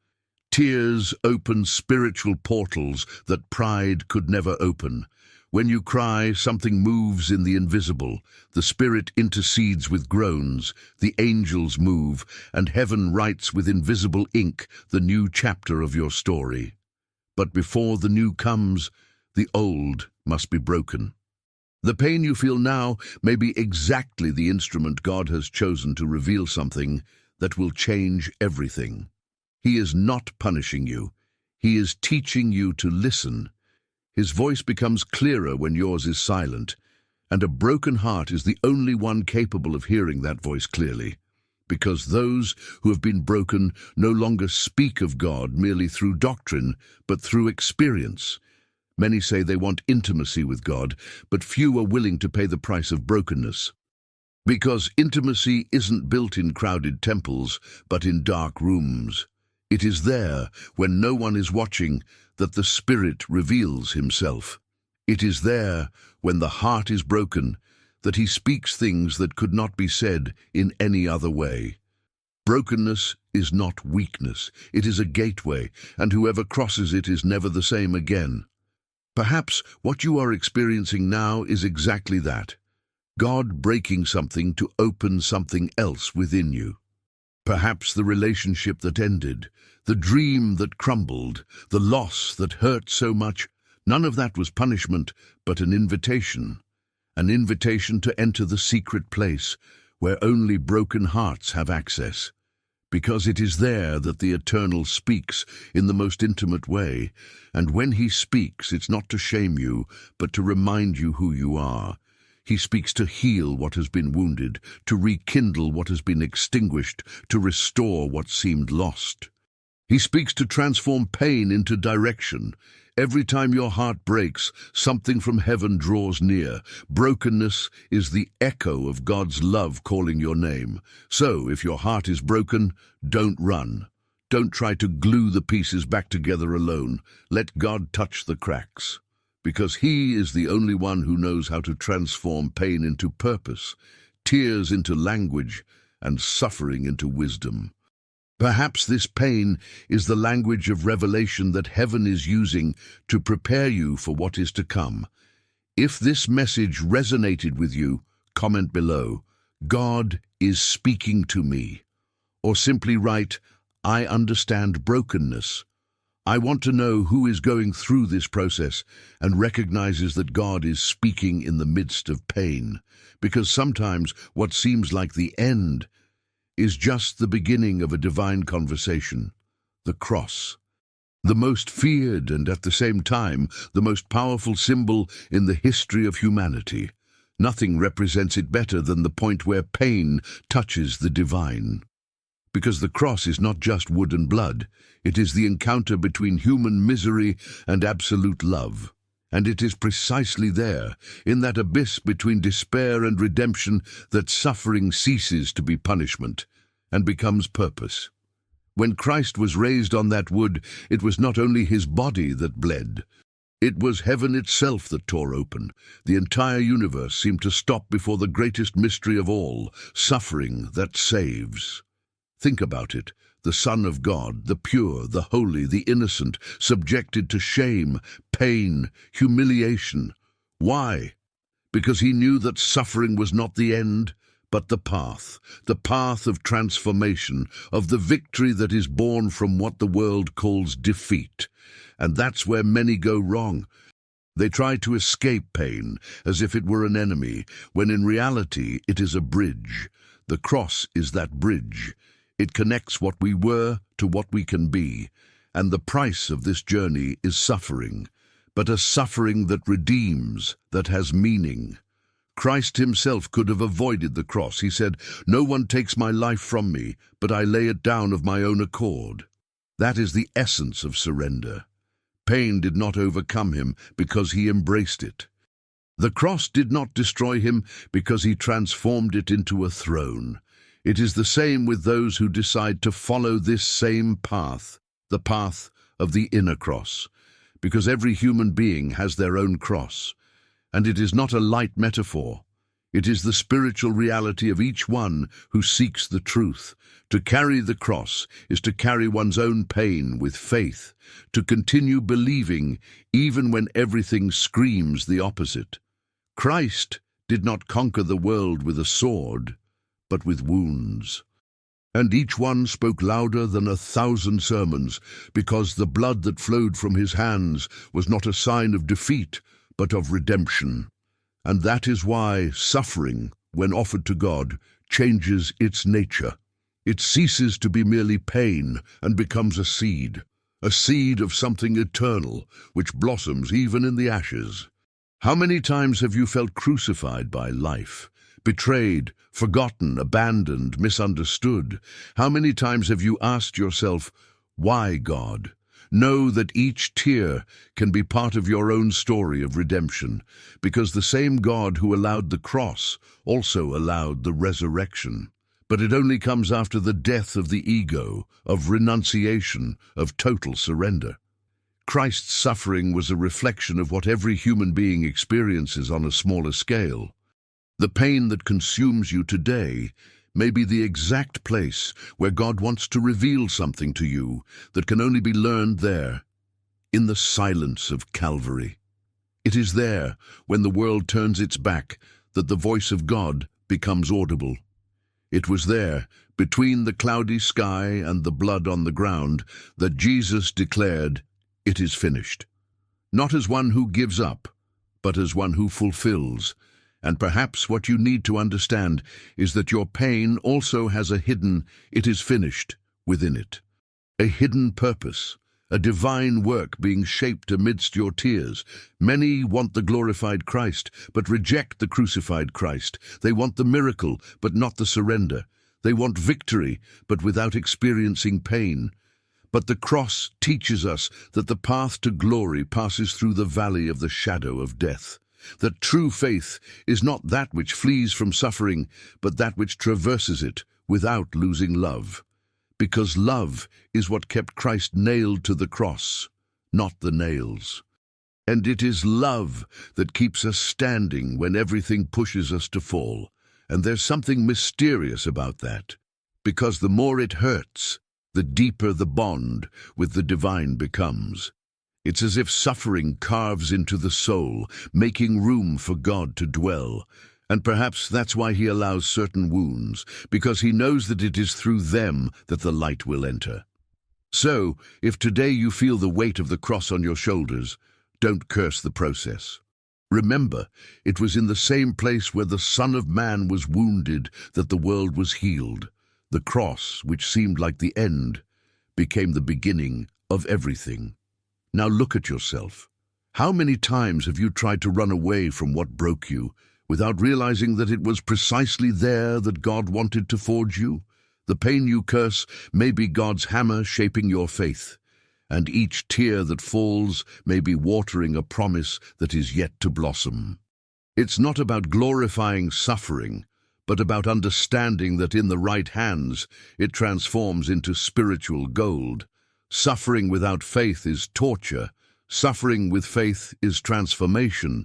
Tears open spiritual portals that pride could never open. When you cry, something moves in the invisible. The Spirit intercedes with groans, the angels move, and heaven writes with invisible ink the new chapter of your story. But before the new comes, the old must be broken. The pain you feel now may be exactly the instrument God has chosen to reveal something that will change everything. He is not punishing you. He is teaching you to listen. His voice becomes clearer when yours is silent, and a broken heart is the only one capable of hearing that voice clearly. Because those who have been broken no longer speak of God merely through doctrine, but through experience. Many say they want intimacy with God, but few are willing to pay the price of brokenness. Because intimacy isn't built in crowded temples, but in dark rooms. It is there, when no one is watching, that the Spirit reveals himself. It is there, when the heart is broken, that he speaks things that could not be said in any other way. Brokenness is not weakness, it is a gateway, and whoever crosses it is never the same again. Perhaps what you are experiencing now is exactly that. God breaking something to open something else within you. Perhaps the relationship that ended, the dream that crumbled, the loss that hurt so much, none of that was punishment, but an invitation to enter the secret place where only broken hearts have access. Because it is there that the Eternal speaks in the most intimate way, and when he speaks, it's not to shame you, but to remind you who you are. He speaks to heal what has been wounded, to rekindle what has been extinguished, to restore what seemed lost. He speaks to transform pain into direction. Every time your heart breaks, something from heaven draws near. Brokenness is the echo of God's love calling your name. So, if your heart is broken, don't run. Don't try to glue the pieces back together alone. Let God touch the cracks. Because He is the only one who knows how to transform pain into purpose, tears into language, and suffering into wisdom. Perhaps this pain is the language of revelation that heaven is using to prepare you for what is to come. If this message resonated with you, comment below, "God is speaking to me." Or simply write, "I understand brokenness." I want to know who is going through this process and recognizes that God is speaking in the midst of pain. Because sometimes what seems like the end is just the beginning of a divine conversation. The cross. The most feared and at the same time the most powerful symbol in the history of humanity. Nothing represents it better than the point where pain touches the divine. Because the cross is not just wood and blood, it is the encounter between human misery and absolute love. And it is precisely there, in that abyss between despair and redemption, that suffering ceases to be punishment and becomes purpose. When Christ was raised on that wood, it was not only his body that bled. It was heaven itself that tore open. The entire universe seemed to stop before the greatest mystery of all, suffering that saves. Think about it. The Son of God, the pure, the holy, the innocent, subjected to shame, pain, humiliation. Why? Because he knew that suffering was not the end, but the path of transformation, of the victory that is born from what the world calls defeat. And that's where many go wrong. They try to escape pain as if it were an enemy, when in reality it is a bridge. The cross is that bridge. It connects what we were to what we can be, and the price of this journey is suffering, but a suffering that redeems, that has meaning. Christ himself could have avoided the cross. He said, "No one takes my life from me, but I lay it down of my own accord." That is the essence of surrender. Pain did not overcome him because he embraced it. The cross did not destroy him because he transformed it into a throne. It is the same with those who decide to follow this same path, the path of the inner cross, because every human being has their own cross. And it is not a light metaphor. It is the spiritual reality of each one who seeks the truth. To carry the cross is to carry one's own pain with faith, to continue believing even when everything screams the opposite. Christ did not conquer the world with a sword, but with wounds. And each one spoke louder than 1,000 sermons, because the blood that flowed from his hands was not a sign of defeat, but of redemption. And that is why suffering, when offered to God, changes its nature. It ceases to be merely pain and becomes a seed of something eternal, which blossoms even in the ashes. How many times have you felt crucified by life? Betrayed, forgotten, abandoned, misunderstood? How many times have you asked yourself, "Why, God?" Know that each tear can be part of your own story of redemption, because the same God who allowed the cross also allowed the resurrection. But it only comes after the death of the ego, of renunciation, of total surrender. Christ's suffering was a reflection of what every human being experiences on a smaller scale. The pain that consumes you today may be the exact place where God wants to reveal something to you that can only be learned there, in the silence of Calvary. It is there, when the world turns its back, that the voice of God becomes audible. It was there, between the cloudy sky and the blood on the ground, that Jesus declared, "It is finished." Not as one who gives up, but as one who fulfills. And perhaps what you need to understand is that your pain also has a hidden "it is finished" within it. A hidden purpose, a divine work being shaped amidst your tears. Many want the glorified Christ, but reject the crucified Christ. They want the miracle, but not the surrender. They want victory, but without experiencing pain. But the cross teaches us that the path to glory passes through the valley of the shadow of death. That true faith is not that which flees from suffering, but that which traverses it without losing love. Because love is what kept Christ nailed to the cross, not the nails. And it is love that keeps us standing when everything pushes us to fall. And there's something mysterious about that, because the more it hurts, the deeper the bond with the divine becomes. It's as if suffering carves into the soul, making room for God to dwell. And perhaps that's why he allows certain wounds, because he knows that it is through them that the light will enter. So, if today you feel the weight of the cross on your shoulders, don't curse the process. Remember, it was in the same place where the Son of Man was wounded that the world was healed. The cross, which seemed like the end, became the beginning of everything. Now look at yourself. How many times have you tried to run away from what broke you, without realizing that it was precisely there that God wanted to forge you? The pain you curse may be God's hammer shaping your faith, and each tear that falls may be watering a promise that is yet to blossom. It's not about glorifying suffering, but about understanding that in the right hands it transforms into spiritual gold. Suffering without faith is torture. Suffering with faith is transformation.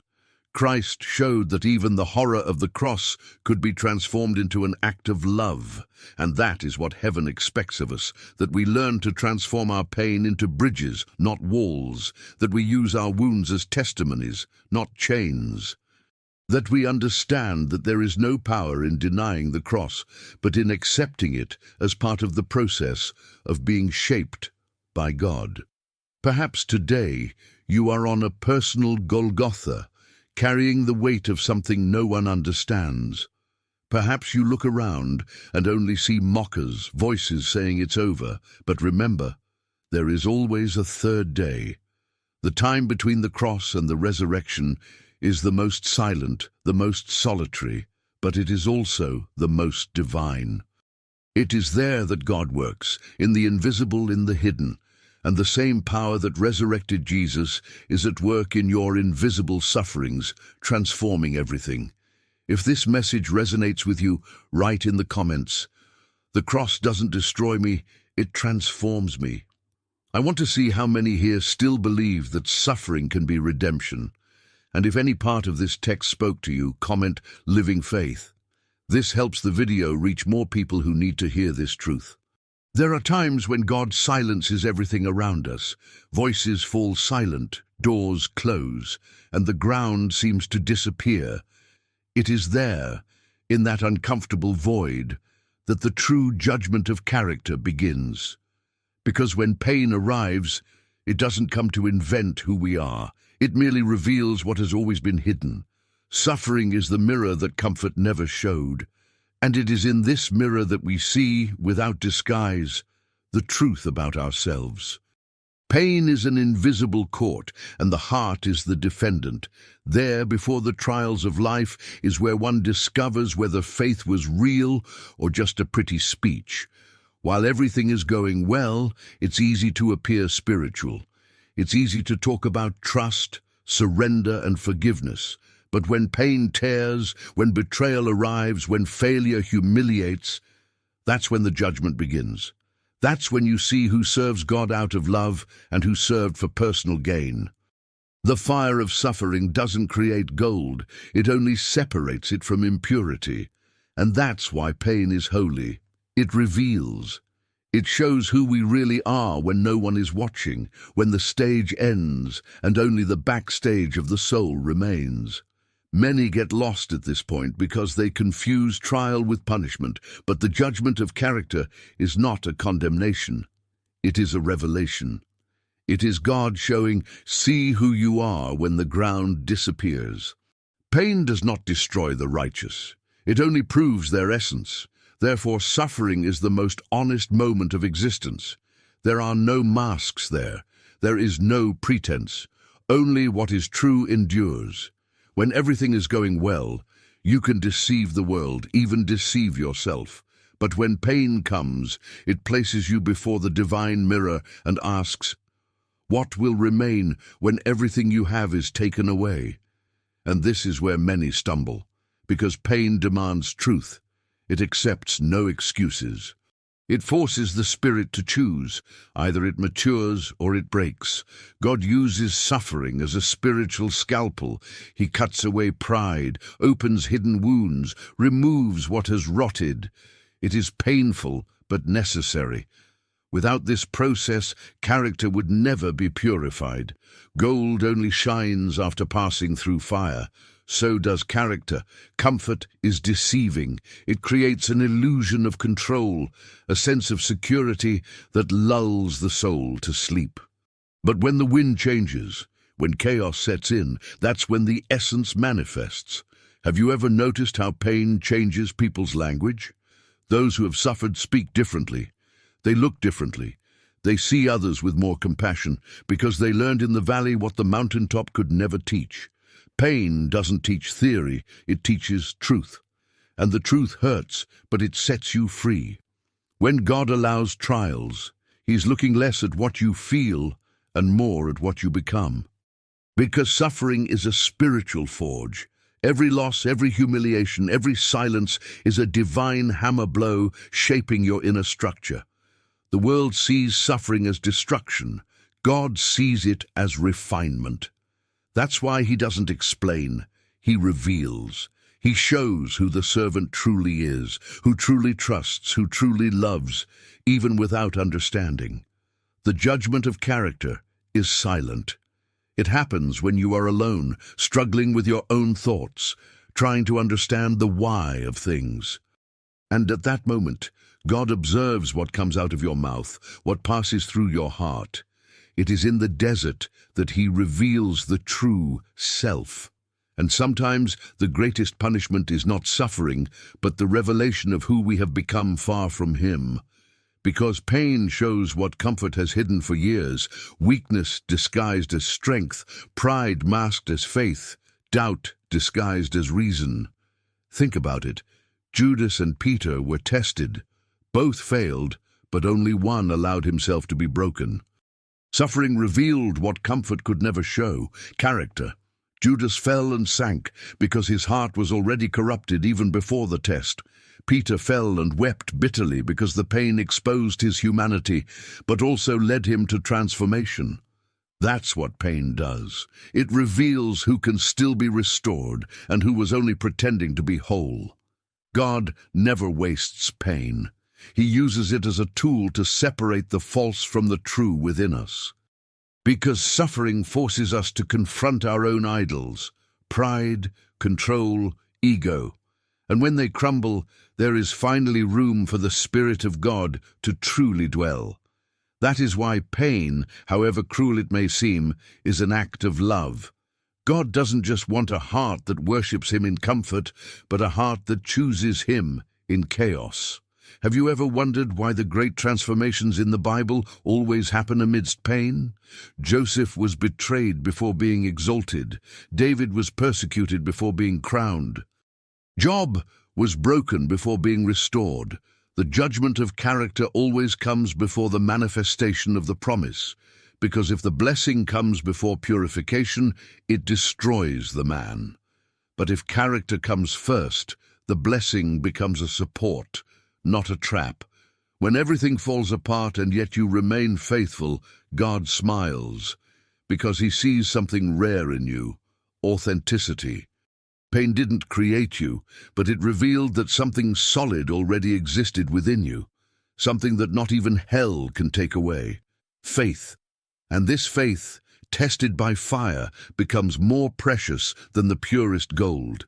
Christ showed that even the horror of the cross could be transformed into an act of love. And that is what heaven expects of us, that we learn to transform our pain into bridges, not walls, that we use our wounds as testimonies, not chains, that we understand that there is no power in denying the cross, but in accepting it as part of the process of being shaped by God. Perhaps today you are on a personal Golgotha, carrying the weight of something no one understands. Perhaps you look around and only see mockers, voices saying it's over, but remember, there is always a third day. The time between the cross and the resurrection is the most silent, the most solitary, but it is also the most divine. It is there that God works, in the invisible, in the hidden, and the same power that resurrected Jesus is at work in your invisible sufferings, transforming everything. If this message resonates with you, write in the comments, "The cross doesn't destroy me, it transforms me." I want to see how many here still believe that suffering can be redemption. And if any part of this text spoke to you, comment "Living Faith." This helps the video reach more people who need to hear this truth. There are times when God silences everything around us. Voices fall silent, doors close, and the ground seems to disappear. It is there, in that uncomfortable void, that the true judgment of character begins. Because when pain arrives, it doesn't come to invent who we are. It merely reveals what has always been hidden. Suffering is the mirror that comfort never showed. And it is in this mirror that we see, without disguise, the truth about ourselves. Pain is an invisible court, and the heart is the defendant. There, before the trials of life, is where one discovers whether faith was real or just a pretty speech. While everything is going well, it's easy to appear spiritual. It's easy to talk about trust, surrender, and forgiveness. But when pain tears, when betrayal arrives, when failure humiliates, that's when the judgment begins. That's when you see who serves God out of love and who served for personal gain. The fire of suffering doesn't create gold, it only separates it from impurity. And that's why pain is holy. It reveals. It shows who we really are when no one is watching, when the stage ends and only the backstage of the soul remains. Many get lost at this point because they confuse trial with punishment, but the judgment of character is not a condemnation. It is a revelation. It is God showing, see who you are when the ground disappears. Pain does not destroy the righteous. It only proves their essence. Therefore, suffering is the most honest moment of existence. There are no masks there. There is no pretense. Only what is true endures. When everything is going well, you can deceive the world, even deceive yourself. But when pain comes, it places you before the divine mirror and asks, what will remain when everything you have is taken away? And this is where many stumble, because pain demands truth. It accepts no excuses. It forces the spirit to choose. Either it matures or it breaks. God uses suffering as a spiritual scalpel. He cuts away pride, opens hidden wounds, removes what has rotted. It is painful but necessary. Without this process, character would never be purified. Gold only shines after passing through fire. So does character. Comfort is deceiving. It creates an illusion of control, a sense of security that lulls the soul to sleep. But when the wind changes, when chaos sets in, that's when the essence manifests. Have you ever noticed how pain changes people's language? Those who have suffered speak differently. They look differently. They see others with more compassion because they learned in the valley what the mountaintop could never teach. Pain doesn't teach theory, it teaches truth. And the truth hurts, but it sets you free. When God allows trials, He's looking less at what you feel and more at what you become. Because suffering is a spiritual forge. Every loss, every humiliation, every silence is a divine hammer blow shaping your inner structure. The world sees suffering as destruction. God sees it as refinement. That's why He doesn't explain. He reveals. He shows who the servant truly is, who truly trusts, who truly loves, even without understanding. The judgment of character is silent. It happens when you are alone, struggling with your own thoughts, trying to understand the why of things. And at that moment, God observes what comes out of your mouth, what passes through your heart. It is in the desert that He reveals the true self. And sometimes the greatest punishment is not suffering, but the revelation of who we have become far from Him. Because pain shows what comfort has hidden for years, weakness disguised as strength, pride masked as faith, doubt disguised as reason. Think about it. Judas and Peter were tested. Both failed, but only one allowed himself to be broken. Suffering revealed what comfort could never show, character. Judas fell and sank because his heart was already corrupted even before the test. Peter fell and wept bitterly because the pain exposed his humanity, but also led him to transformation. That's what pain does. It reveals who can still be restored and who was only pretending to be whole. God never wastes pain. He uses it as a tool to separate the false from the true within us. Because suffering forces us to confront our own idols, pride, control, ego. And when they crumble, there is finally room for the Spirit of God to truly dwell. That is why pain, however cruel it may seem, is an act of love. God doesn't just want a heart that worships Him in comfort, but a heart that chooses Him in chaos. Have you ever wondered why the great transformations in the Bible always happen amidst pain? Joseph was betrayed before being exalted. David was persecuted before being crowned. Job was broken before being restored. The judgment of character always comes before the manifestation of the promise, because if the blessing comes before purification, it destroys the man. But if character comes first, the blessing becomes a support, not a trap. When everything falls apart and yet you remain faithful, God smiles, because He sees something rare in you, authenticity. Pain didn't create you, but it revealed that something solid already existed within you, something that not even hell can take away. Faith. And this faith, tested by fire, becomes more precious than the purest gold.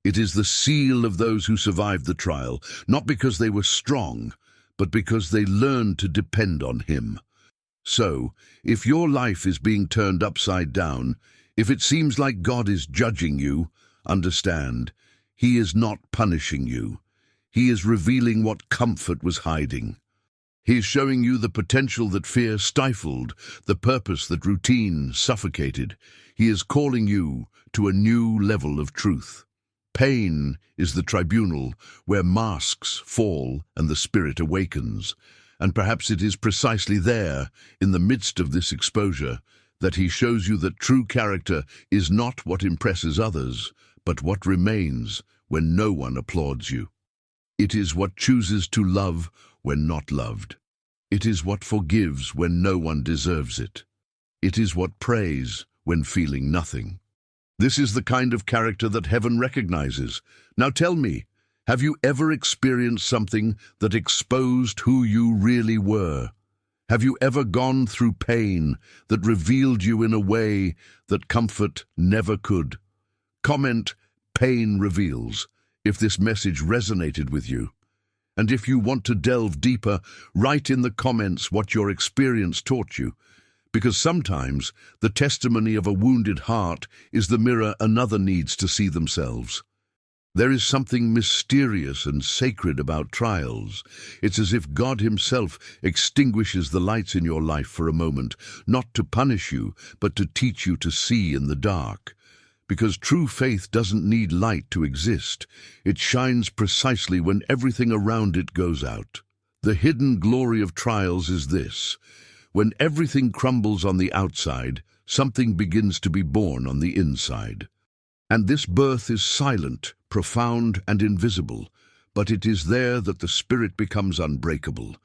It is the seal of those who survived the trial, not because they were strong, but because they learned to depend on Him. So, if your life is being turned upside down, if it seems like God is judging you, understand, He is not punishing you. He is revealing what comfort was hiding. He is showing you the potential that fear stifled, the purpose that routine suffocated. He is calling you to a new level of truth. Pain is the tribunal where masks fall and the spirit awakens. And perhaps it is precisely there, in the midst of this exposure, that He shows you that true character is not what impresses others, but what remains when no one applauds you. It is what chooses to love when not loved. It is what forgives when no one deserves it. It is what prays when feeling nothing. This is the kind of character that heaven recognizes. Now tell me, have you ever experienced something that exposed who you really were? Have you ever gone through pain that revealed you in a way that comfort never could? Comment, "Pain reveals," if this message resonated with you. And if you want to delve deeper, write in the comments what your experience taught you, because sometimes the testimony of a wounded heart is the mirror another needs to see themselves. There is something mysterious and sacred about trials. It's as if God Himself extinguishes the lights in your life for a moment, not to punish you, but to teach you to see in the dark. Because true faith doesn't need light to exist. It shines precisely when everything around it goes out. The hidden glory of trials is this: when everything crumbles on the outside, something begins to be born on the inside. And this birth is silent, profound, and invisible, but it is there that the spirit becomes unbreakable.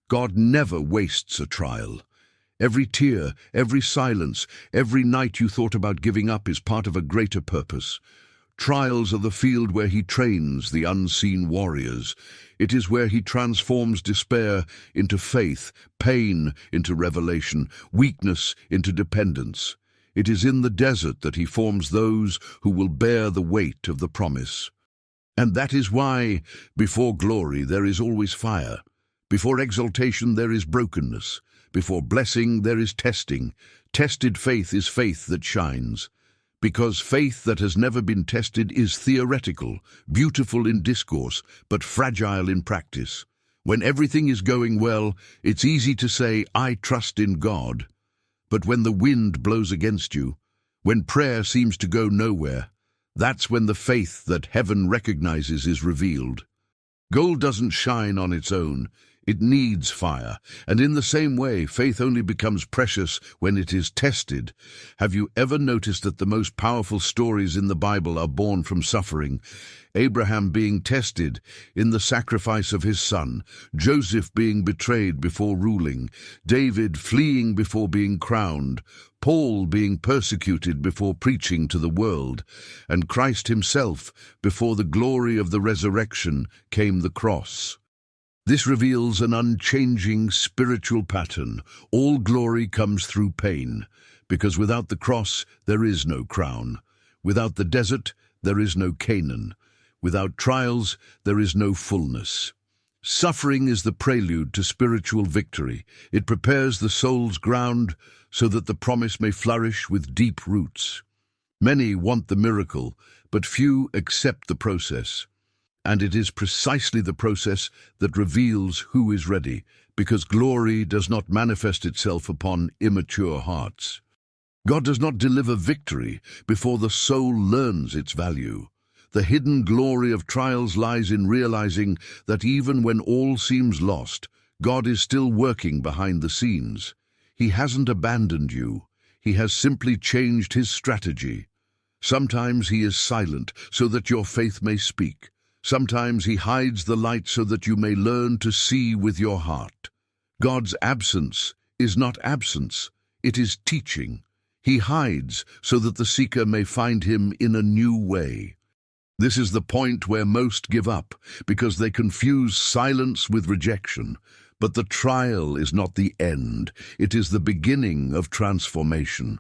God never wastes a trial. Every tear, every silence, every night you thought about giving up is part of a greater purpose. Trials are the field where He trains the unseen warriors. It is where He transforms despair into faith, pain into revelation, weakness into dependence. It is in the desert that He forms those who will bear the weight of the promise. And that is why, before glory there is always fire. Before exaltation there is brokenness. Before blessing there is testing. Tested faith is faith that shines. Because faith that has never been tested is theoretical, beautiful in discourse, but fragile in practice. When everything is going well, it's easy to say, "I trust in God." But when the wind blows against you, when prayer seems to go nowhere, that's when the faith that heaven recognizes is revealed. Gold doesn't shine on its own. It needs fire, and in the same way, faith only becomes precious when it is tested. Have you ever noticed that the most powerful stories in the Bible are born from suffering? Abraham being tested in the sacrifice of his son, Joseph being betrayed before ruling, David fleeing before being crowned, Paul being persecuted before preaching to the world, and Christ Himself before the glory of the resurrection came the cross. This reveals an unchanging spiritual pattern. All glory comes through pain, because without the cross there is no crown. Without the desert there is no Canaan. Without trials there is no fullness. Suffering is the prelude to spiritual victory. It prepares the soul's ground so that the promise may flourish with deep roots. Many want the miracle, but few accept the process. And it is precisely the process that reveals who is ready, because glory does not manifest itself upon immature hearts. God does not deliver victory before the soul learns its value. The hidden glory of trials lies in realizing that even when all seems lost, God is still working behind the scenes. He hasn't abandoned you. He has simply changed His strategy. Sometimes He is silent so that your faith may speak. Sometimes He hides the light so that you may learn to see with your heart. God's absence is not absence, it is teaching. He hides so that the seeker may find Him in a new way. This is the point where most give up, because they confuse silence with rejection. But the trial is not the end, it is the beginning of transformation.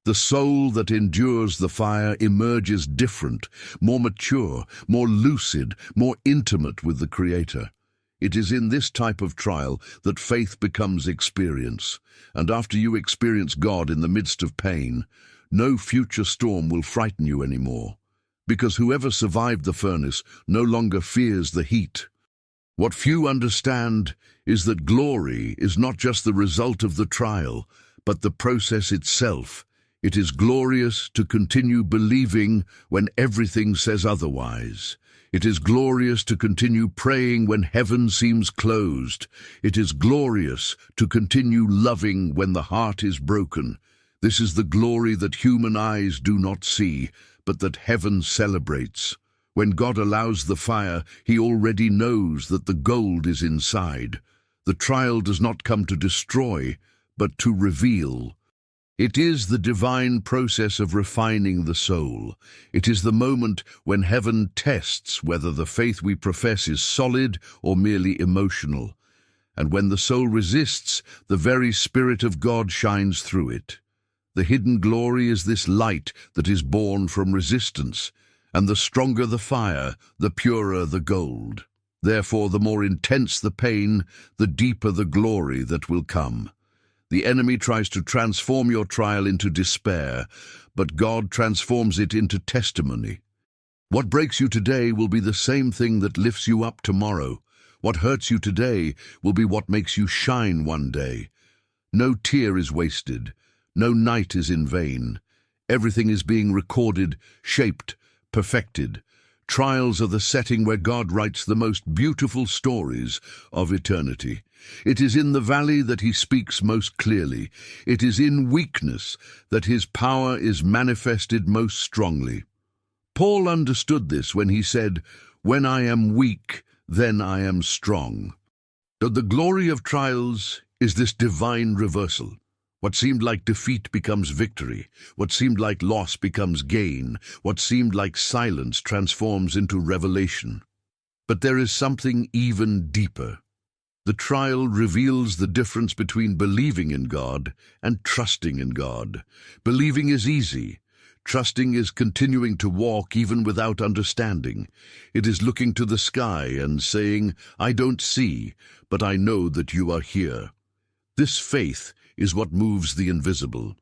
The soul that endures the fire emerges different, more mature, more lucid, more intimate with the Creator. It is in this type of trial that faith becomes experience, and after you experience God in the midst of pain, no future storm will frighten you anymore, because whoever survived the furnace no longer fears the heat. What few understand is that glory is not just the result of the trial, but the process itself. It is glorious to continue believing when everything says otherwise. It is glorious to continue praying when heaven seems closed. It is glorious to continue loving when the heart is broken. This is the glory that human eyes do not see, but that heaven celebrates. When God allows the fire, He already knows that the gold is inside. The trial does not come to destroy, but to reveal. It is the divine process of refining the soul. It is the moment when heaven tests whether the faith we profess is solid or merely emotional. And when the soul resists, the very Spirit of God shines through it. The hidden glory is this light that is born from resistance, and the stronger the fire, the purer the gold. Therefore, the more intense the pain, the deeper the glory that will come. The enemy tries to transform your trial into despair, but God transforms it into testimony. What breaks you today will be the same thing that lifts you up tomorrow. What hurts you today will be what makes you shine one day. No tear is wasted. No night is in vain. Everything is being recorded, shaped, perfected. Trials are the setting where God writes the most beautiful stories of eternity. It is in the valley that He speaks most clearly. It is in weakness that His power is manifested most strongly. Paul understood this when he said, "When I am weak, then I am strong." So the glory of trials is this divine reversal. What seemed like defeat becomes victory. What seemed like loss becomes gain. What seemed like silence transforms into revelation. But there is something even deeper. The trial reveals the difference between believing in God and trusting in God. Believing is easy. Trusting is continuing to walk even without understanding. It is looking to the sky and saying, "I don't see, but I know that you are here." This faith is what moves the invisible.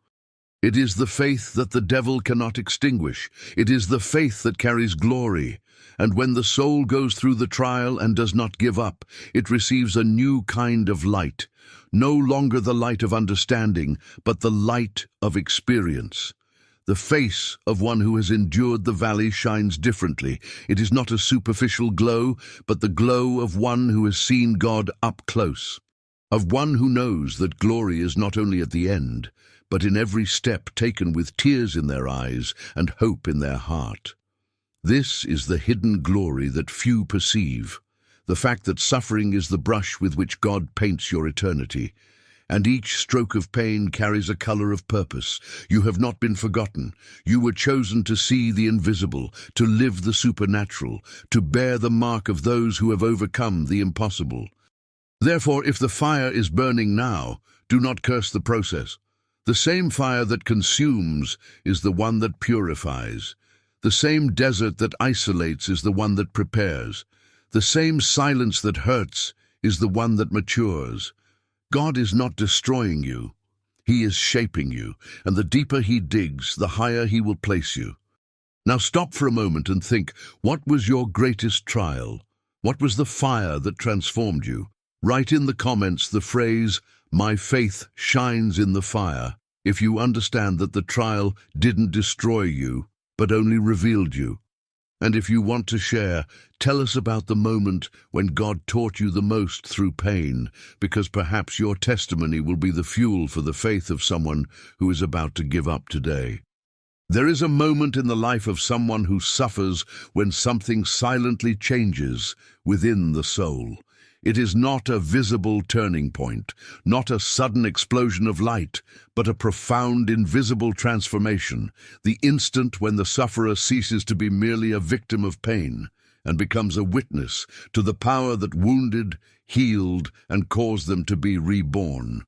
It is the faith that the devil cannot extinguish. It is the faith that carries glory. And when the soul goes through the trial and does not give up, it receives a new kind of light. No longer the light of understanding, but the light of experience. The face of one who has endured the valley shines differently. It is not a superficial glow, but the glow of one who has seen God up close. Of one who knows that glory is not only at the end, but in every step taken with tears in their eyes and hope in their heart. This is the hidden glory that few perceive, the fact that suffering is the brush with which God paints your eternity, and each stroke of pain carries a color of purpose. You have not been forgotten. You were chosen to see the invisible, to live the supernatural, to bear the mark of those who have overcome the impossible. Therefore, if the fire is burning now, do not curse the process. The same fire that consumes is the one that purifies. The same desert that isolates is the one that prepares. The same silence that hurts is the one that matures. God is not destroying you. He is shaping you, and the deeper He digs, the higher He will place you. Now stop for a moment and think, what was your greatest trial? What was the fire that transformed you? Write in the comments the phrase, "My faith shines in the fire," if you understand that the trial didn't destroy you, but only revealed you. And if you want to share, tell us about the moment when God taught you the most through pain, because perhaps your testimony will be the fuel for the faith of someone who is about to give up today. There is a moment in the life of someone who suffers when something silently changes within the soul. It is not a visible turning point, not a sudden explosion of light, but a profound, invisible transformation, the instant when the sufferer ceases to be merely a victim of pain and becomes a witness to the power that wounded, healed, and caused them to be reborn.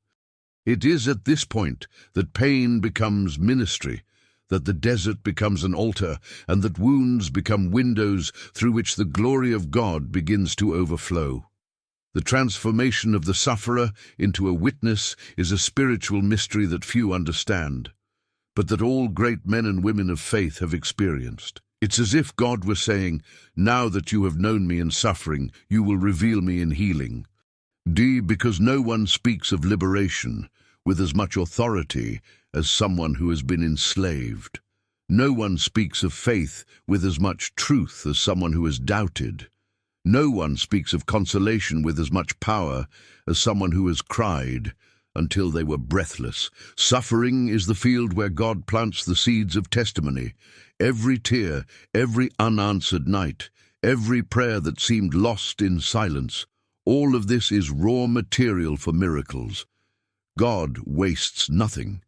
It is at this point that pain becomes ministry, that the desert becomes an altar, and that wounds become windows through which the glory of God begins to overflow. The transformation of the sufferer into a witness is a spiritual mystery that few understand, but that all great men and women of faith have experienced. It's as if God were saying, "Now that you have known me in suffering, you will reveal me in healing." Because no one speaks of liberation with as much authority as someone who has been enslaved. No one speaks of faith with as much truth as someone who has doubted. No one speaks of consolation with as much power as someone who has cried until they were breathless. Suffering is the field where God plants the seeds of testimony. Every tear, every unanswered night, every prayer that seemed lost in silence, all of this is raw material for miracles. God wastes nothing.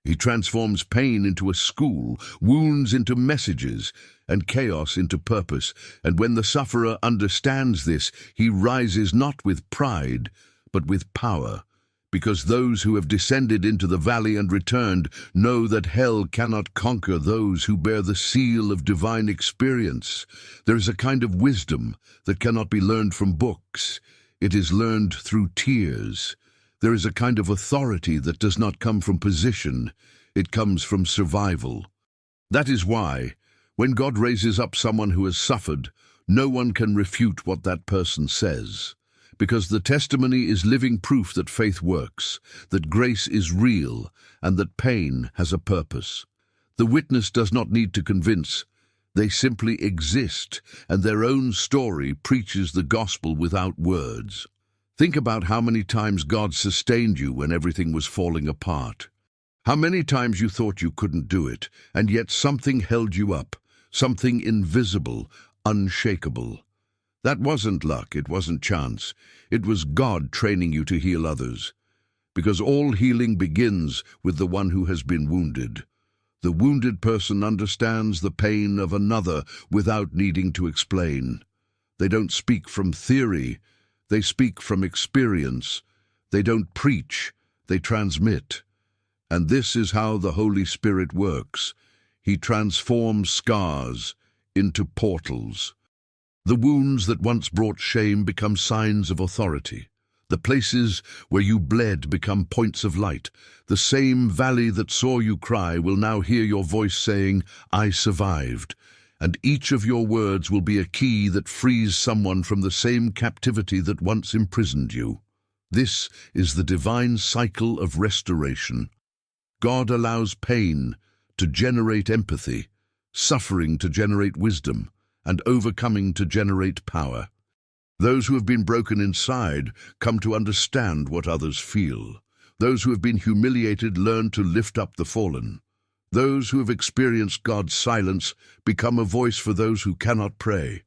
He transforms pain into a school, wounds into messages, and chaos into purpose. And when the sufferer understands this, he rises not with pride, but with power. Because those who have descended into the valley and returned know that hell cannot conquer those who bear the seal of divine experience. There is a kind of wisdom that cannot be learned from books. It is learned through tears. There is a kind of authority that does not come from position. It comes from survival. That is why, when God raises up someone who has suffered, no one can refute what that person says. Because the testimony is living proof that faith works, that grace is real, and that pain has a purpose. The witness does not need to convince. They simply exist, and their own story preaches the gospel without words. Think about how many times God sustained you when everything was falling apart. How many times you thought you couldn't do it, and yet something held you up, something invisible, unshakable. That wasn't luck, it wasn't chance. It was God training you to heal others. Because all healing begins with the one who has been wounded. The wounded person understands the pain of another without needing to explain. They don't speak from theory, they speak from experience. They don't preach, they transmit. And this is how the Holy Spirit works. He transforms scars into portals. The wounds that once brought shame become signs of authority. The places where you bled become points of light. The same valley that saw you cry will now hear your voice saying, "I survived." And each of your words will be a key that frees someone from the same captivity that once imprisoned you. This is the divine cycle of restoration. God allows pain to generate empathy, suffering to generate wisdom, and overcoming to generate power. Those who have been broken inside come to understand what others feel. Those who have been humiliated learn to lift up the fallen. Those who have experienced God's silence become a voice for those who cannot pray.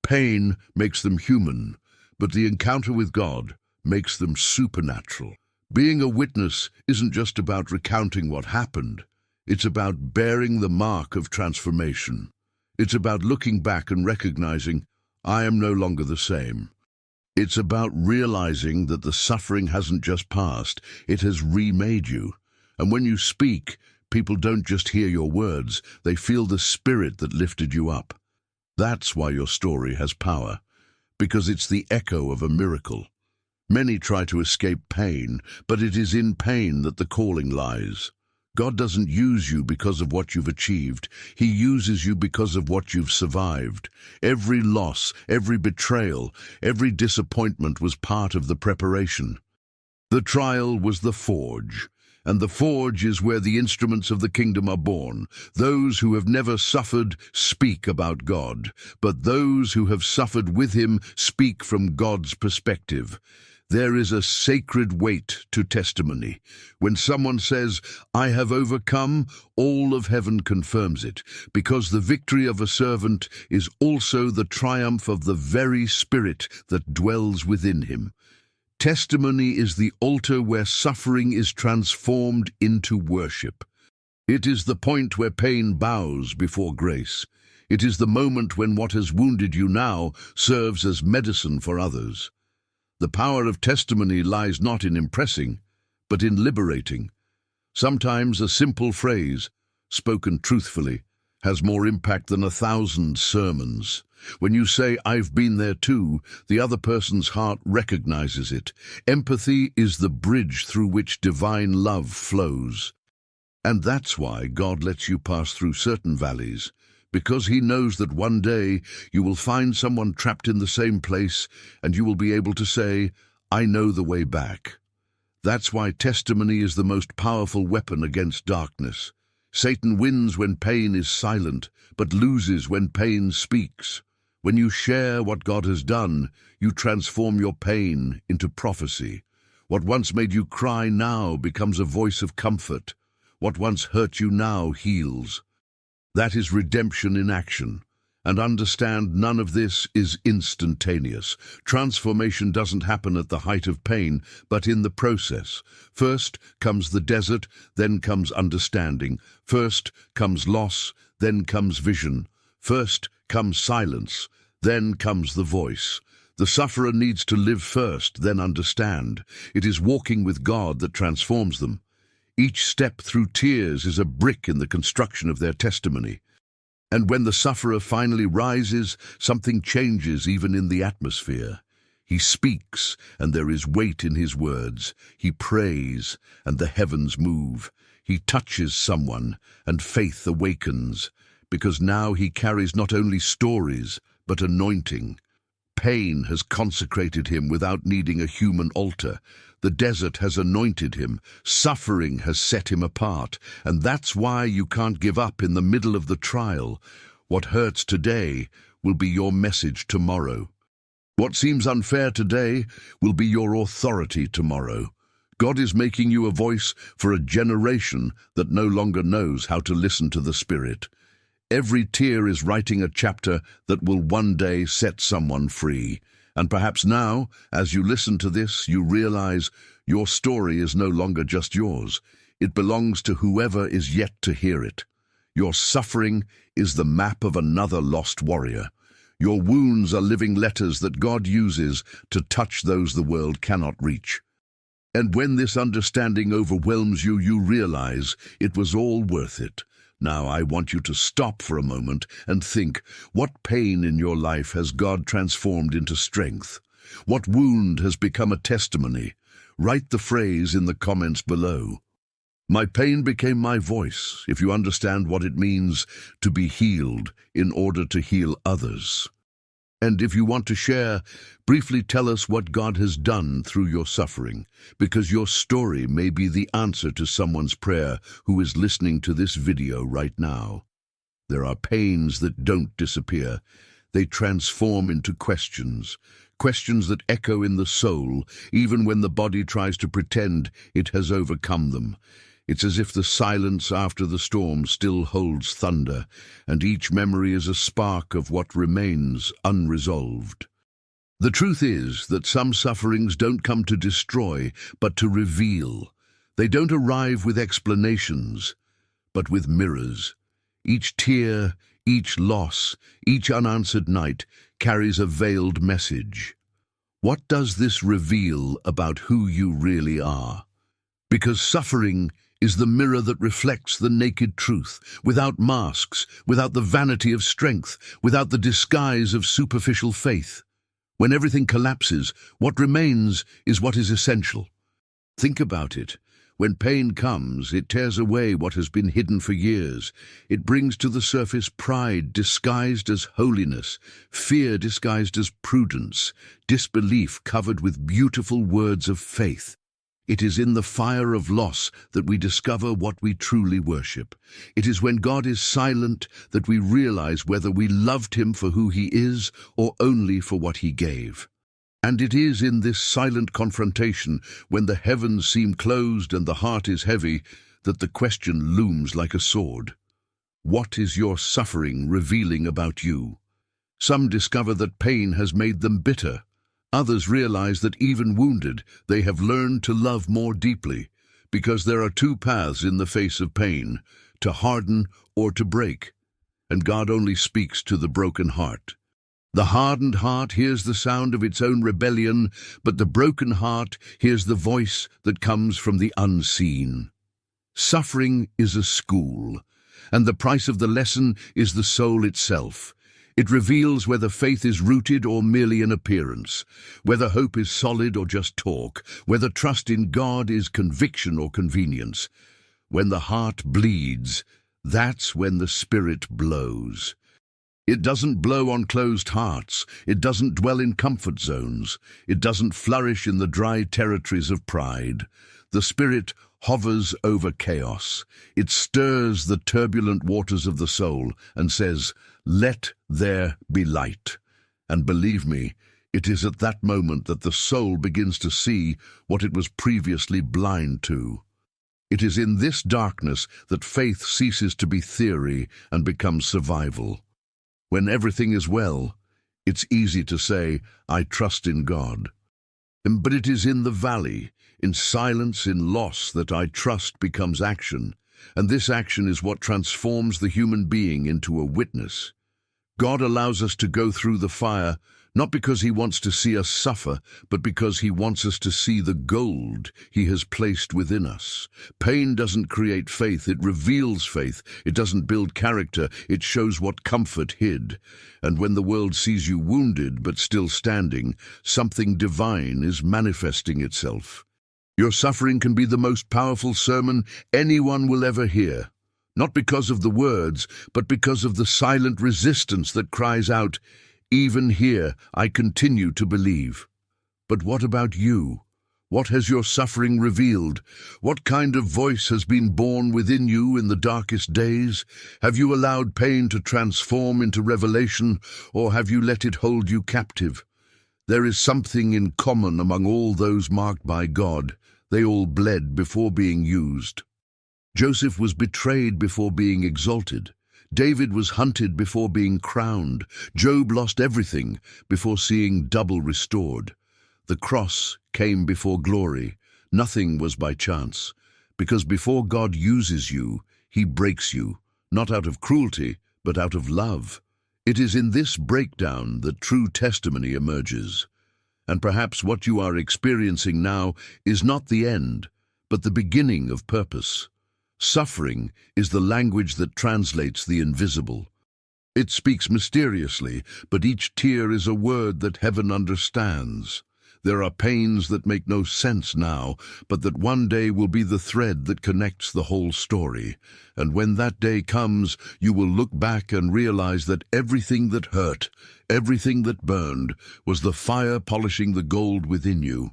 Pain makes them human, but the encounter with God makes them supernatural. Being a witness isn't just about recounting what happened. It's about bearing the mark of transformation. It's about looking back and recognizing, I am no longer the same. It's about realizing that the suffering hasn't just passed, it has remade you. And when you speak, people don't just hear your words, they feel the spirit that lifted you up. That's why your story has power, because it's the echo of a miracle. Many try to escape pain, but it is in pain that the calling lies. God doesn't use you because of what you've achieved. He uses you because of what you've survived. Every loss, every betrayal, every disappointment was part of the preparation. The trial was the forge, and the forge is where the instruments of the kingdom are born. Those who have never suffered speak about God, but those who have suffered with him speak from God's perspective. There is a sacred weight to testimony. When someone says, I have overcome, all of heaven confirms it, because the victory of a servant is also the triumph of the very Spirit that dwells within him. Testimony is the altar where suffering is transformed into worship. It is the point where pain bows before grace. It is the moment when what has wounded you now serves as medicine for others. The power of testimony lies not in impressing, but in liberating. Sometimes a simple phrase, spoken truthfully, has more impact than 1,000 sermons. When you say, "I've been there too," the other person's heart recognizes it. Empathy is the bridge through which divine love flows. And that's why God lets you pass through certain valleys, because He knows that one day you will find someone trapped in the same place, and you will be able to say, "I know the way back." That's why testimony is the most powerful weapon against darkness. Satan wins when pain is silent, but loses when pain speaks. When you share what God has done, you transform your pain into prophecy. What once made you cry now becomes a voice of comfort. What once hurt you now heals. That is redemption in action. And understand, none of this is instantaneous. Transformation doesn't happen at the height of pain, but in the process. First comes the desert, then comes understanding. First comes loss, then comes vision. First comes silence, then comes the voice. The sufferer needs to live first, then understand. It is walking with God that transforms them. Each step through tears is a brick in the construction of their testimony. And when the sufferer finally rises, something changes even in the atmosphere. He speaks, and there is weight in his words. He prays, and the heavens move. He touches someone, and faith awakens, because now he carries not only stories, but anointing. Pain has consecrated him without needing a human altar. The desert has anointed him. Suffering has set him apart. And that's why you can't give up in the middle of the trial. What hurts today will be your message tomorrow. What seems unfair today will be your authority tomorrow. God is making you a voice for a generation that no longer knows how to listen to the Spirit. Every tear is writing a chapter that will one day set someone free. And perhaps now, as you listen to this, you realize your story is no longer just yours. It belongs to whoever is yet to hear it. Your suffering is the map of another lost warrior. Your wounds are living letters that God uses to touch those the world cannot reach. And when this understanding overwhelms you, you realize it was all worth it. Now I want you to stop for a moment and think, what pain in your life has God transformed into strength? What wound has become a testimony? Write the phrase in the comments below. My pain became my voice, if you understand what it means to be healed in order to heal others. And if you want to share, briefly tell us what God has done through your suffering, because your story may be the answer to someone's prayer who is listening to this video right now. There are pains that don't disappear. They transform into questions, questions that echo in the soul, even when the body tries to pretend it has overcome them. It's as if the silence after the storm still holds thunder, and each memory is a spark of what remains unresolved. The truth is that some sufferings don't come to destroy, but to reveal. They don't arrive with explanations, but with mirrors. Each tear, each loss, each unanswered night carries a veiled message. What does this reveal about who you really are? Because suffering is the mirror that reflects the naked truth, without masks, without the vanity of strength, without the disguise of superficial faith. When everything collapses, what remains is what is essential. Think about it. When pain comes, it tears away what has been hidden for years. It brings to the surface pride disguised as holiness, fear disguised as prudence, disbelief covered with beautiful words of faith. It is in the fire of loss that we discover what we truly worship. It is when God is silent that we realize whether we loved Him for who He is or only for what He gave. And it is in this silent confrontation, when the heavens seem closed and the heart is heavy, that the question looms like a sword. What is your suffering revealing about you? Some discover that pain has made them bitter. Others realize that even wounded, they have learned to love more deeply, because there are two paths in the face of pain, to harden or to break, and God only speaks to the broken heart. The hardened heart hears the sound of its own rebellion, but the broken heart hears the voice that comes from the unseen. Suffering is a school, and the price of the lesson is the soul itself. It reveals whether faith is rooted or merely an appearance, whether hope is solid or just talk, whether trust in God is conviction or convenience. When the heart bleeds, that's when the Spirit blows. It doesn't blow on closed hearts. It doesn't dwell in comfort zones. It doesn't flourish in the dry territories of pride. The Spirit hovers over chaos. It stirs the turbulent waters of the soul and says, "Let there be light." And believe me, it is at that moment that the soul begins to see what it was previously blind to. It is in this darkness that faith ceases to be theory and becomes survival. When everything is well, it's easy to say, "I trust in God." But it is in the valley, in silence, in loss, that "I trust" becomes action. And this action is what transforms the human being into a witness. God allows us to go through the fire, not because He wants to see us suffer, but because He wants us to see the gold He has placed within us. Pain doesn't create faith, it reveals faith. It doesn't build character, it shows what comfort hid. And when the world sees you wounded but still standing, something divine is manifesting itself. Your suffering can be the most powerful sermon anyone will ever hear. Not because of the words, but because of the silent resistance that cries out, "Even here, I continue to believe." But what about you? What has your suffering revealed? What kind of voice has been born within you in the darkest days? Have you allowed pain to transform into revelation, or have you let it hold you captive? There is something in common among all those marked by God. They all bled before being used. Joseph was betrayed before being exalted. David was hunted before being crowned. Job lost everything before seeing double restored. The cross came before glory. Nothing was by chance, because before God uses you, He breaks you, not out of cruelty, but out of love. It is in this breakdown that true testimony emerges. And perhaps what you are experiencing now is not the end, but the beginning of purpose. Suffering is the language that translates the invisible. It speaks mysteriously, but each tear is a word that heaven understands. There are pains that make no sense now, but that one day will be the thread that connects the whole story. And when that day comes, you will look back and realize that everything that hurt, everything that burned, was the fire polishing the gold within you.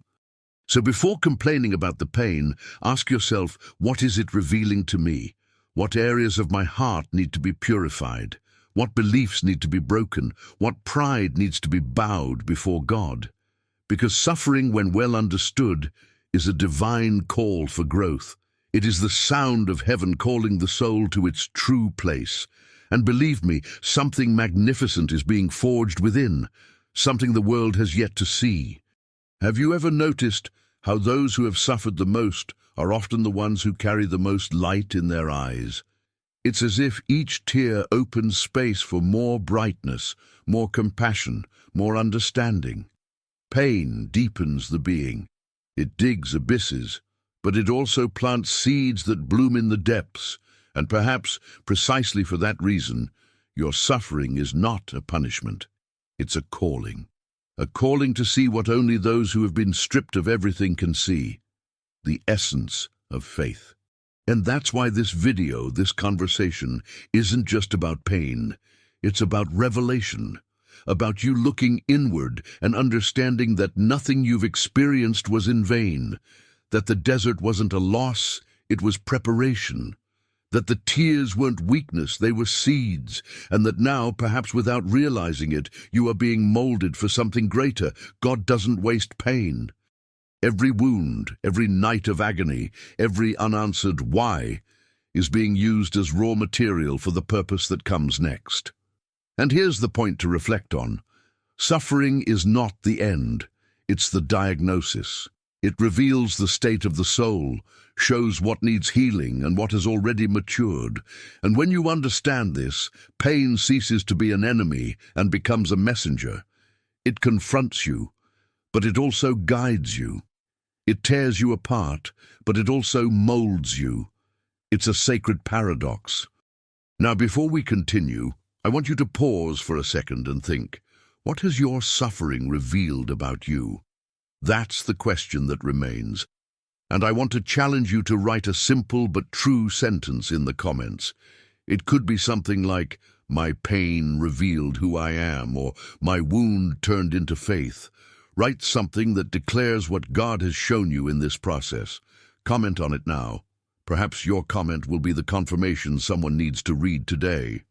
So before complaining about the pain, ask yourself, what is it revealing to me? What areas of my heart need to be purified? What beliefs need to be broken? What pride needs to be bowed before God? Because suffering, when well understood, is a divine call for growth. It is the sound of heaven calling the soul to its true place. And believe me, something magnificent is being forged within, something the world has yet to see. Have you ever noticed how those who have suffered the most are often the ones who carry the most light in their eyes? It's as if each tear opens space for more brightness, more compassion, more understanding. Pain deepens the being. It digs abysses, but it also plants seeds that bloom in the depths. And perhaps, precisely for that reason, your suffering is not a punishment. It's a calling. A calling to see what only those who have been stripped of everything can see, the essence of faith. And that's why this video, this conversation, isn't just about pain. It's about revelation, about you looking inward and understanding that nothing you've experienced was in vain, that the desert wasn't a loss, it was preparation. That the tears weren't weakness, they were seeds, and that now, perhaps without realizing it, you are being molded for something greater. God doesn't waste pain. Every wound, every night of agony, every unanswered why is being used as raw material for the purpose that comes next. And here's the point to reflect on. Suffering is not the end, it's the diagnosis. It reveals the state of the soul, shows what needs healing and what has already matured. And when you understand this, pain ceases to be an enemy and becomes a messenger. It confronts you, but it also guides you. It tears you apart, but it also molds you. It's a sacred paradox. Now, before we continue, I want you to pause for a second and think, what has your suffering revealed about you? That's the question that remains. And I want to challenge you to write a simple but true sentence in the comments. It could be something like, "My pain revealed who I am," or "My wound turned into faith." Write something that declares what God has shown you in this process. Comment on it now. Perhaps your comment will be the confirmation someone needs to read today.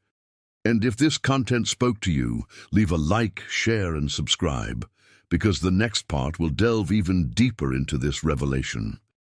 And if this content spoke to you, leave a like, share, and subscribe, because the next part will delve even deeper into this revelation.